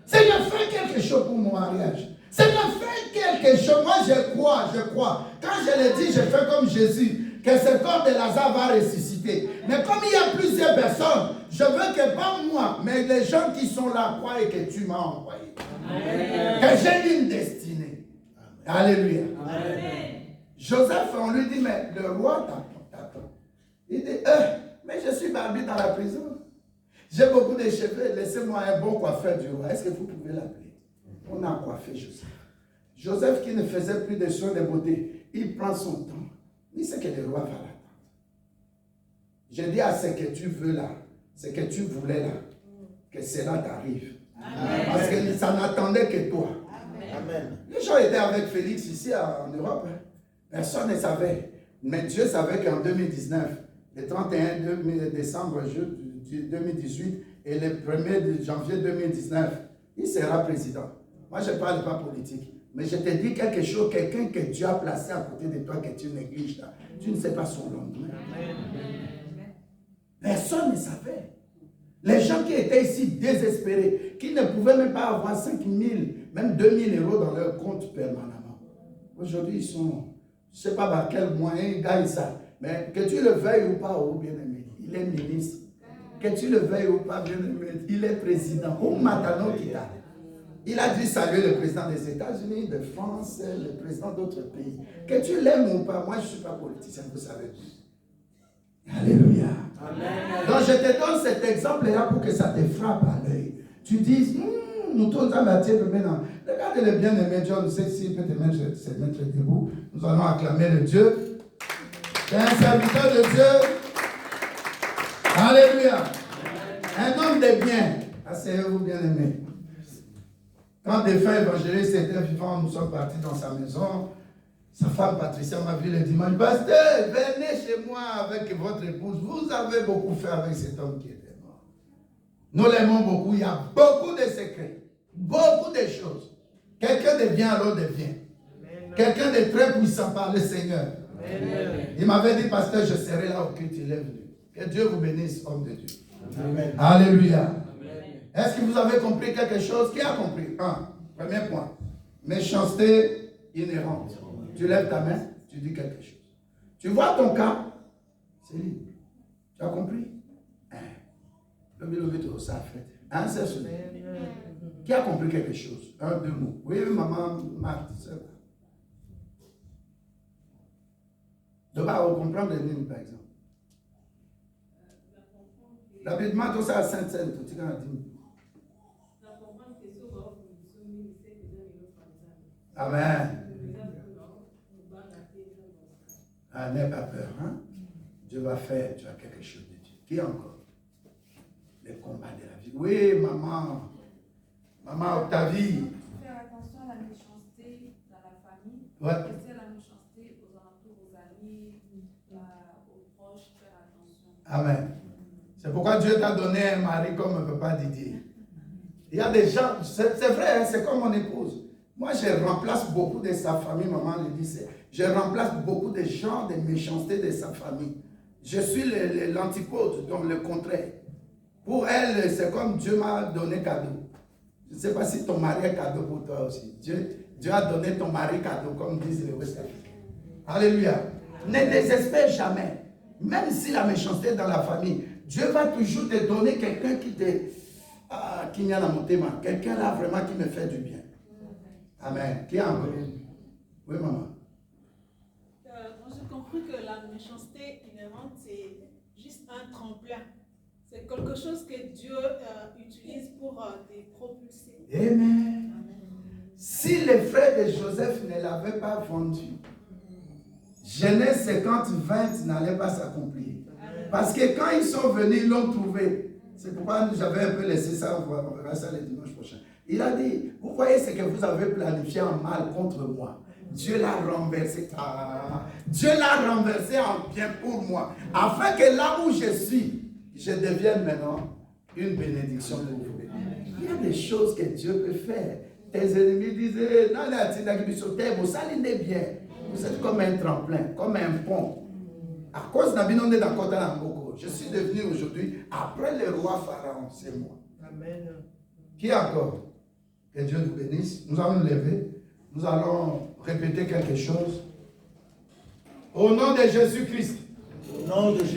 Seigneur, fais quelque chose pour mon mariage. Seigneur, fais quelque chose. Moi, je crois. Quand je le dis, je fais comme Jésus, que ce corps de Lazare va ressusciter. Mais comme il y a plusieurs personnes, je veux que pas moi, mais les gens qui sont là croient que tu m'as envoyé. Amen. Que j'ai une destinée. Amen. Alléluia. Amen. Joseph, on lui dit, mais le roi t'attend. Il dit, mais je suis barbier dans la prison. J'ai beaucoup de cheveux, laissez-moi un bon coiffeur du roi. Est-ce que vous pouvez l'appeler? On a coiffé Joseph. Joseph qui ne faisait plus de soins de beauté, il prend son temps. Il sait que le roi va l'attendre. Je dis à ce que tu veux là, ce que tu voulais là, que cela t'arrive. Parce que ça n'attendait que toi. Amen. Les gens étaient avec Félix ici en Europe. Personne ne savait. Mais Dieu savait qu'en 2019, le 31 décembre 2018 et le 1er janvier 2019, il sera président. Moi, je ne parle pas politique. Mais je te dis quelque chose, quelqu'un que Dieu a placé à côté de toi, que tu négliges là. Tu ne sais pas son nom. Personne ne savait. Les gens qui étaient ici désespérés, qui ne pouvaient même pas avoir 5 000, même 2 000 euros dans leur compte permanemment. Aujourd'hui, ils sont, je ne sais pas par quel moyen ils gagnent ça. Mais que tu le veuilles ou pas, oh bien-aimé, il est ministre. Que tu le veuilles ou pas, bien-aimé, il est président. Ou Matano Kita. Il a dû saluer le président des États-Unis, de France, le président d'autres pays. Que tu l'aimes ou pas, moi je ne suis pas politicien, vous savez. Alléluia. Amen. Donc je te donne cet exemple-là pour que ça te frappe à l'œil. Tu dis, nous tous en matière de maintenant. Regarde le bien-aimé Dieu, nous sait s'il peut se mettre debout. Nous allons acclamer le Dieu. C'est un serviteur de Dieu. Alléluia. Un homme de bien. Asseyez-vous, bien-aimé. Quand défunt évangéliste était vivant, nous sommes partis dans sa maison. Sa femme Patricia m'a vu le dimanche. Pasteur, venez chez moi avec votre épouse. Vous avez beaucoup fait avec cet homme qui était mort. Nous l'aimons beaucoup. Il y a beaucoup de secrets. Beaucoup de choses. Quelqu'un de bien, alors devient. Quelqu'un de très puissant par le Seigneur. Amen. Il m'avait dit, pasteur, je serai là au culte. Il est venu. Que Dieu vous bénisse, homme de Dieu. Amen. Alléluia. Amen. Est-ce que vous avez compris quelque chose? Qui a compris? Premier point. Méchanceté inhérente. Tu lèves ta main, tu dis quelque chose. Tu vois ton cas, c'est libre. Tu as compris? C'est celui. Qui a compris quelque chose? Deux mots. Oui, maman, Marthe, c'est ça. Donc, on comprend les lignes, par exemple. L'habitement, tout ça à Sainte-Sainte, tout ça à 10. Amen. N'aie pas peur, hein? Dieu va faire, tu as quelque chose de Dieu. Qui encore? Les combats de la vie. Oui, maman. Maman Octavie. Faire attention à la méchanceté dans la famille. Ouais. Laisser la méchanceté aux alentours, aux amis, aux proches, faire attention. Amen. C'est pourquoi Dieu t'a donné un mari comme papa Didier. Il y a des gens, c'est vrai, hein, c'est comme mon épouse. Moi, je remplace beaucoup de sa famille, maman le dit, je remplace beaucoup de gens de méchanceté de sa famille. Je suis l'antipode, donc le contraire. Pour elle, c'est comme Dieu m'a donné cadeau. Je ne sais pas si ton mari est cadeau pour toi aussi. Dieu a donné ton mari cadeau, comme disent les West Africains. Alléluia. Ne désespère jamais. Même si la méchanceté est dans la famille, Dieu va toujours te donner quelqu'un qui vient à mon témoin. Quelqu'un là vraiment qui me fait du bien. Amen. Qui a encore? Oui, maman. Moi, j'ai compris que la méchanceté inhérente, c'est juste un tremplin. C'est quelque chose que Dieu utilise pour te propulser. Amen. Si les frères de Joseph ne l'avaient pas vendu, Genèse 50-20 n'allait pas s'accomplir. Parce que quand ils sont venus, ils l'ont trouvé. C'est pourquoi j'avais un peu laissé ça, on verra ça le dimanche prochain. Il a dit, vous voyez ce que vous avez planifié en mal contre moi. Dieu l'a renversé. Dieu l'a renversé en bien pour moi. Afin que là où je suis, je devienne maintenant une bénédiction pour vous. Il y a des choses que Dieu peut faire. Tes ennemis disaient, non, bien. Vous êtes comme un tremplin, comme un pont. À cause de je suis devenu aujourd'hui, après le roi Pharaon, c'est moi. Amen. Qui encore? Que Dieu nous bénisse. Nous allons nous lever. Nous allons répéter quelque chose. Au nom de Jésus-Christ. Au nom de Jésus.